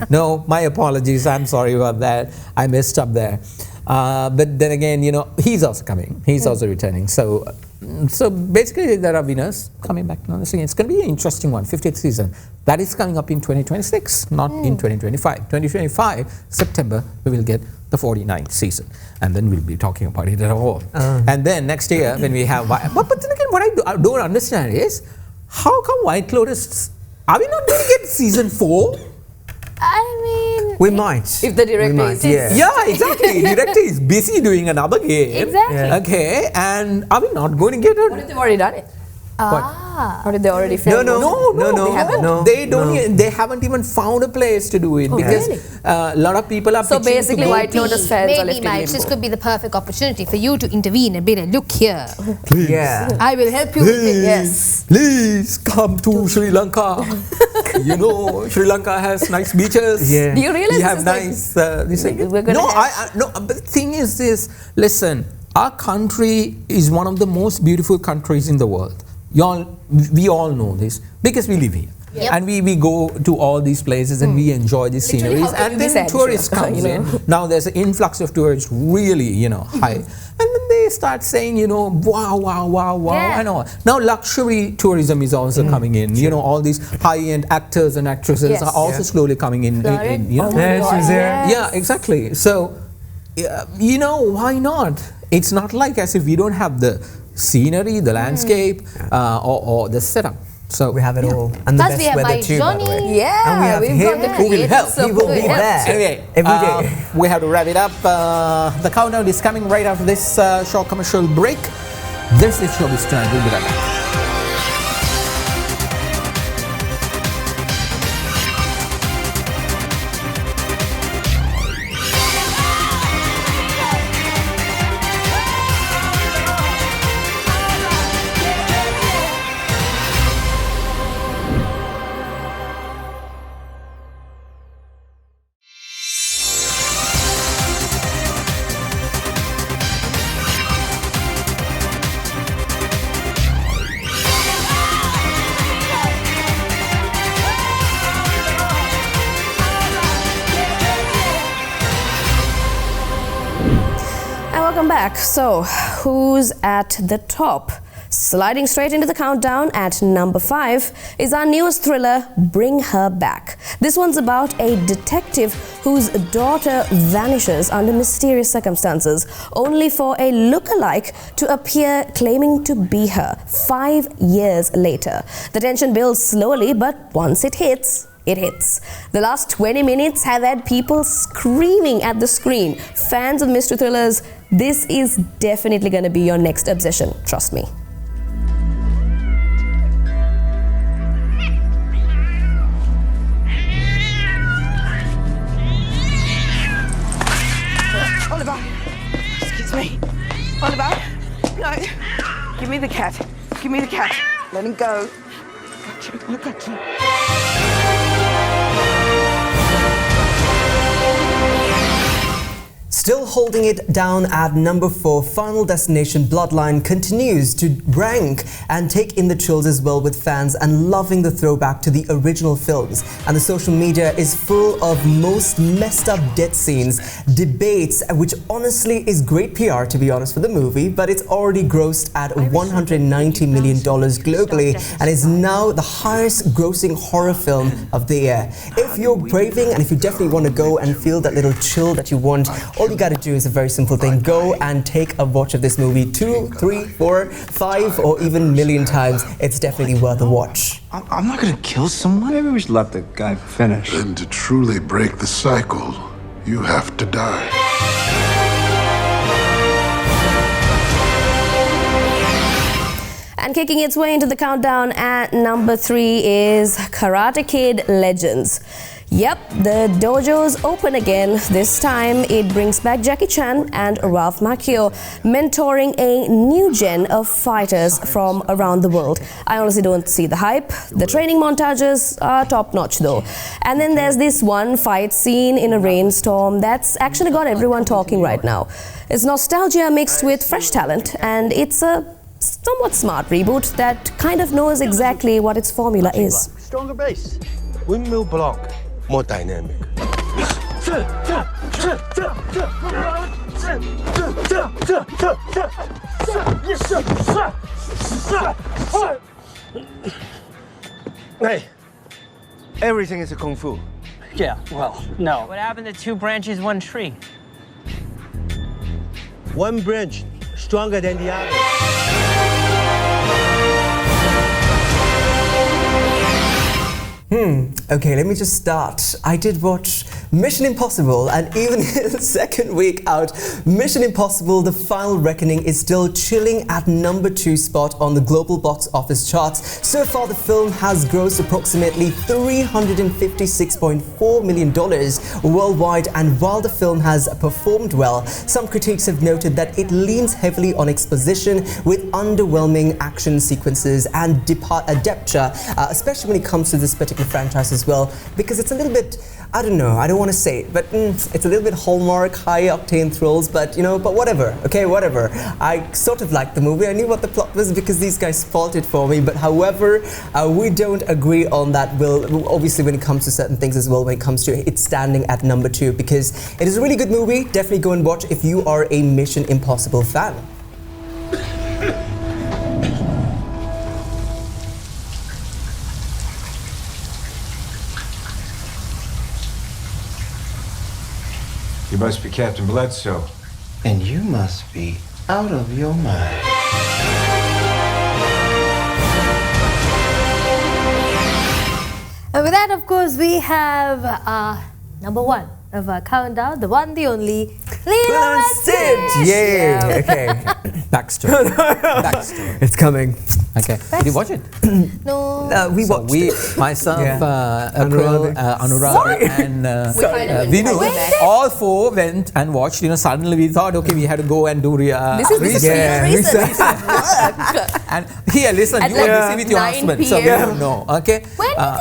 No, my apologies, I'm sorry about that. I messed up there. But then again, he's also coming. He's also returning. So basically, there are winners coming back on this again. It's going to be an interesting one, 50th season. That is coming up in 2026, not in 2025. 2025, September, we will get the 49th season. And then we'll be talking about it at all. And then next year, when we have... But then again, what I don't understand is, how come White Lotus... Are we not going to get season 4? I mean... We might. If the director is... Yeah, exactly. Director is busy doing another game. Exactly. Okay, and are we not going to get it? What if they've already done it? Or did they already film? No. They don't. They haven't even found a place to do it because a lot of people are. So basically, White Lotus fans are maybe, left in Mike, this limbo. could be the perfect opportunity for you to intervene and be like, look here. Please. Yeah. I will help you with this. Yes. Please come to Sri Lanka. You know, Sri Lanka has nice beaches. Yeah. Do you realize we this have is nice. we're gonna no. But the thing is this. Listen, our country is one of the most beautiful countries in the world. We all know this because we live here. Yep. And we go to all these places and we enjoy these sceneries, and then tourists come in. Now there's an influx of tourists, really, high, and then they start saying, wow, Yeah. and all. Now luxury tourism is also coming in. All these high-end actors and actresses are also slowly coming in. Yeah, exactly. So, why not? It's not like as if we don't have the scenery, the landscape, or the setup. So we have it all, and the Plus we best have weather my too, by the way. Johnny. Yeah, And we have him who will help. He will be there Anyway, every day. we have to wrap it up. The countdown is coming right after this short commercial break. This is Showbiz Tonight. We'll be right back. Welcome back. So, who's at the top? Sliding straight into the countdown at number 5 is our newest thriller, Bring Her Back. This one's about a detective whose daughter vanishes under mysterious circumstances, only for a look-alike to appear claiming to be her 5 years later. The tension builds slowly, but once it hits, it hits. The last 20 minutes have had people screaming at the screen. Fans of mystery thrillers, this is definitely going to be your next obsession, trust me. Oliver! Excuse me. Oliver! No! Give me the cat. Give me the cat. Let him go. I got you. Still holding it down at number 4, Final Destination Bloodline continues to rank and take in the chills as well, with fans and loving the throwback to the original films. And the social media is full of most messed up death scenes, debates, which honestly is great PR, to be honest, for the movie, but it's already grossed at $190 million globally and is now the highest grossing horror film of the year. If you're braving and if you definitely want to go and feel that little chill that you want, all you got to do is a very simple thing. Go and take a watch of this movie 2, 3, 4, 5 or even million times. It's definitely worth a watch. I'm not gonna kill someone. Maybe we should let the guy finish. And to truly break the cycle, you have to die. And kicking its way into the countdown at number 3 is Karate Kid Legends. Yep, the dojo's open again. This time it brings back Jackie Chan and Ralph Macchio mentoring a new gen of fighters from around the world. I honestly don't see the hype. The training montages are top-notch though. And then there's this one fight scene in a rainstorm that's actually got everyone talking right now. It's nostalgia mixed with fresh talent, and it's a somewhat smart reboot that kind of knows exactly what its formula is. Stronger base, windmill block, more dynamic. Hey, everything is a kung fu. Yeah, well, no. What happened to 2 branches, 1 tree? One branch stronger than the other. Okay, let me just start. I did watch Mission Impossible, and even in the second week out, Mission Impossible The Final Reckoning is still chilling at number 2 spot on the global box office charts. So far, the film has grossed approximately $356.4 million worldwide, and while the film has performed well, some critics have noted that it leans heavily on exposition with underwhelming action sequences and departure, especially when it comes to this particular franchise as well, because it's a little bit, I don't know, I don't want to say it, but it's a little bit Hallmark, high-octane thrills, but but whatever, okay, whatever. I sort of liked the movie. I knew what the plot was because these guys spoiled it for me, but however, we don't agree on that, obviously, when it comes to certain things as well, when it comes to it standing at number 2, because it is a really good movie. Definitely go and watch if you are a Mission Impossible fan. You must be Captain Bledsoe. And you must be out of your mind. And with that, of course, we have number 1 of our countdown, the one, the only, Lilo and Stitch! Yay! Okay. Backstory. It's coming. Okay. Did you watch it? No. We watched it. Myself, Akril, Anurag, and Vinu, all 4 went and watched. Suddenly we thought, okay, we had to go and do This is research. And here, listen, you are busy with your husband, so we don't know. Okay.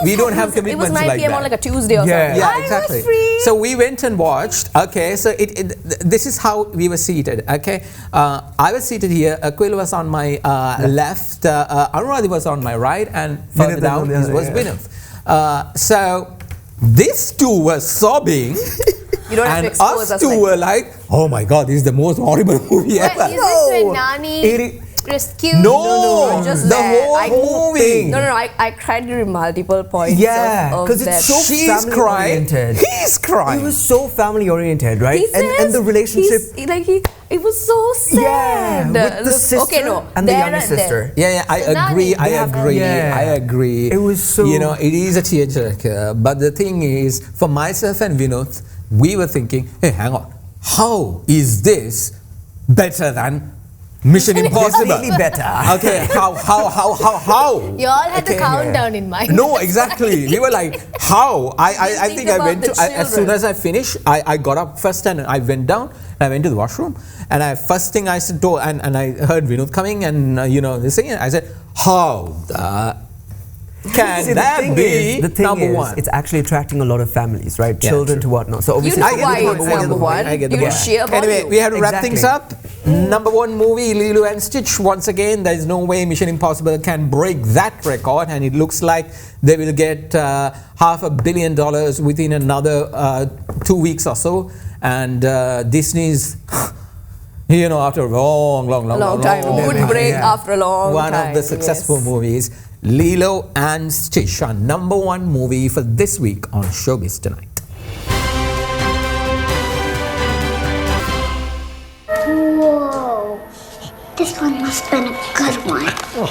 We don't have commitments like that. It was 9 p.m. on like a Tuesday or something. Yeah, exactly. So we went and watched. Okay, so this is how we were seated. Okay, I was seated here. Akril was on my left. Anurag was on my right, and further down was Vinith. So these 2 were sobbing. You don't have to expose us 2 were like, oh my god, this is the most horrible movie ever. Is this when Nani rescued? No, just the whole movie. No, I cried during multiple points. Yeah, because it's so family oriented. He's crying. It was so family oriented, right? And the relationship. It was so sad. Yeah, with the sister and the younger sister. Yeah, I agree. It was so. It is a tearjerker. But the thing is, for myself and Vinod, we were thinking, hey, hang on, how is this better than Mission Impossible? Definitely better. Okay, how? You all had the countdown in mind. No, exactly. We were like, how? I think I went to, as soon as I finished, I got up first and I went down, and I went to the washroom, and first thing I said, and I heard Vinod coming, and this thing, and I said, how can that be number 1? It's actually attracting a lot of families, right? Children to whatnot. So obviously, I get the point. Anyway, we have to wrap things up. Number 1 movie, Lilo and Stitch. Once again, there is no way Mission Impossible can break that record, and it looks like they will get $500 million within another 2 weeks or so. And Disney's, after a long time, good break after a long time. One of the successful movies, Lilo and Stitch, our number 1 movie for this week on Showbiz Tonight. Whoa. This one must have been a good one. Whoa.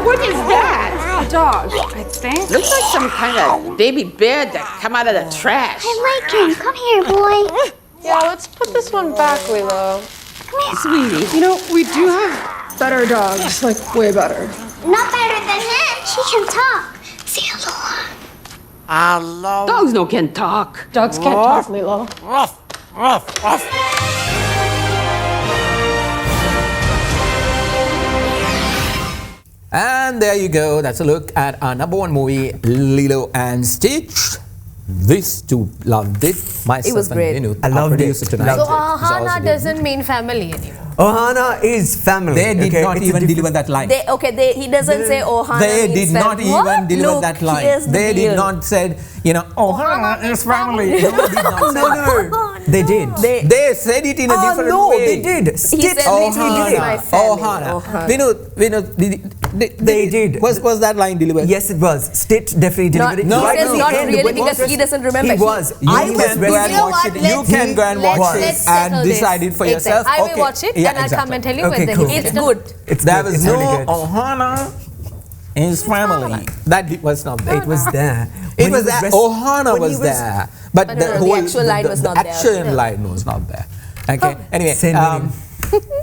What is that? A dog, I think. Looks like some kind of baby bear that come out of the trash. I like him. Come here, boy. Yeah, let's put this one back, Lilo. Come here. Sweetie. We do have better dogs, like way better. Not better than him. She can talk. Say hello. Hello. Dogs no can talk. Dogs can't talk, Lilo. Ruff, ruff, ruff. And there you go. That's a look at our number 1 movie, Lilo and Stitch. These two loved it. Myself It was great. and Vinod, I loved it. producer tonight. So is also Ohana good. doesn't mean family anymore. Ohana is family. They did okay? not It's a even different- deliver that line. He doesn't say Ohana They means did not family. even deliver Look, that line. here's the They deal. did not said, Ohana is family. No, they did not say that. No. They did. They said it in a different no, way. they did. He said Ohana. it's my family. Ohana. Vinod, They did. Was that line delivered? Yes, it was. Stitch definitely delivered it. He Right says at the not end, really when because he doesn't remember. He was. You I was can go and ready. watch it. You can go and watch it Let's and settle decide this. it for yourself. I will Okay. watch it Yeah, and I'll come exactly. and tell you Okay, whether cool. It's good. There was It's no really good. Ohana is family. That was not there. It was there. It When was he there. rest- Ohana when was he was- there. But the the whole actual line was not there. action line was not there. Okay. Anyway, Same meaning.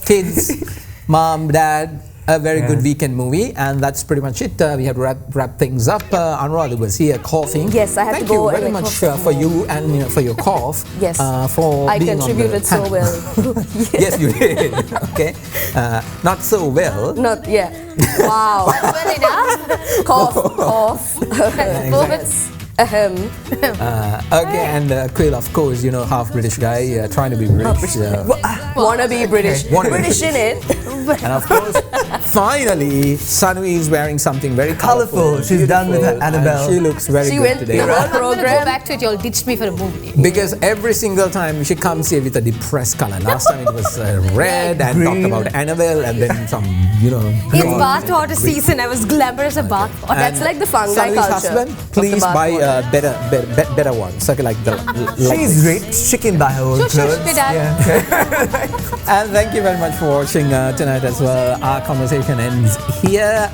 kids, mom, dad, a very good weekend movie, and that's pretty much it. We have to wrap things up. Anurag was here coughing. Yes, I have Thank to go you very and much cough. for you and for your cough. Yes. For I being contributed on the so well. Yes, you did. Okay. Not so well. Not, yeah. Wow. Well enough. Cough. Exactly. Okay, and Quill, of course, half British guy trying to be British. Wanna be British. Wanna be British in it. And of course, finally, Sanvi is wearing something very Colourful. She's done with her and Annabelle. she looks very She good went today. the whole I'm going to go program. back to it. Y'all ditched me for a movie. Because every single time she comes here with a depressed color. Last time it was red and Green. talked about Annabelle and then some, It's bathwater season. I was glamorous as bathwater. That's like the fungi Sanvi's culture. husband, of the please buy bathwater. better ones. Okay, like the. Like She's this. rich. She can buy her own Shush, clothes. shush, Dad. Yeah. And thank you very much for watching tonight as well. Our conversation ends here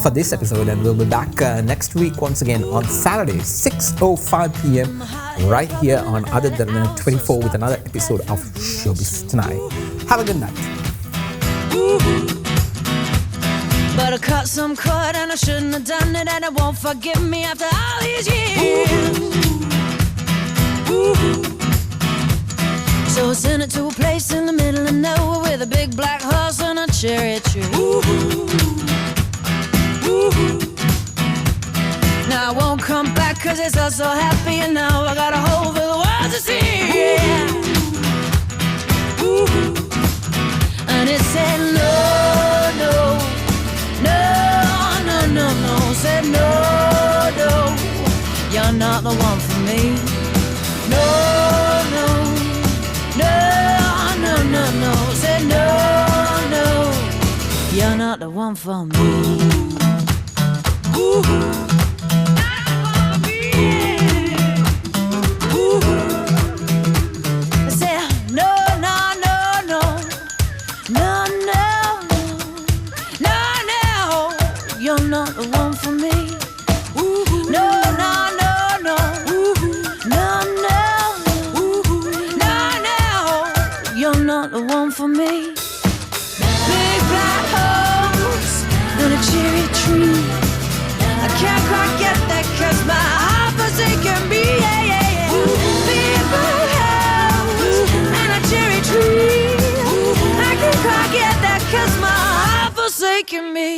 for this episode, and we'll be back next week once again on Saturday, 6:05 p.m. right here on Other Derana 24 with another episode of Showbiz Tonight. Have a good night. But I cut some cord and I shouldn't have done it, and it won't forgive me after all these years. So I sent it to a place in the middle of nowhere with a big black horse and a cherry tree. Now I won't come back 'cause it's all so happy, and now I got a hole for the world to see. And it said no, no, no, no, no, no. Said no, no, you're not the one for me. No, no, no, no, no, no. Said no, no, you're not the one for me. I said no, no, no, no, no, no, no, no, you're not the one for me. No, no, no, no, no, no, no, you're not the one for me. Big black horse and a cherry tree. I can't quite get that 'cause my heart forsaken me. Yeah, yeah, yeah. Big black house and a cherry tree. I can't quite get that 'cause my heart forsaken me.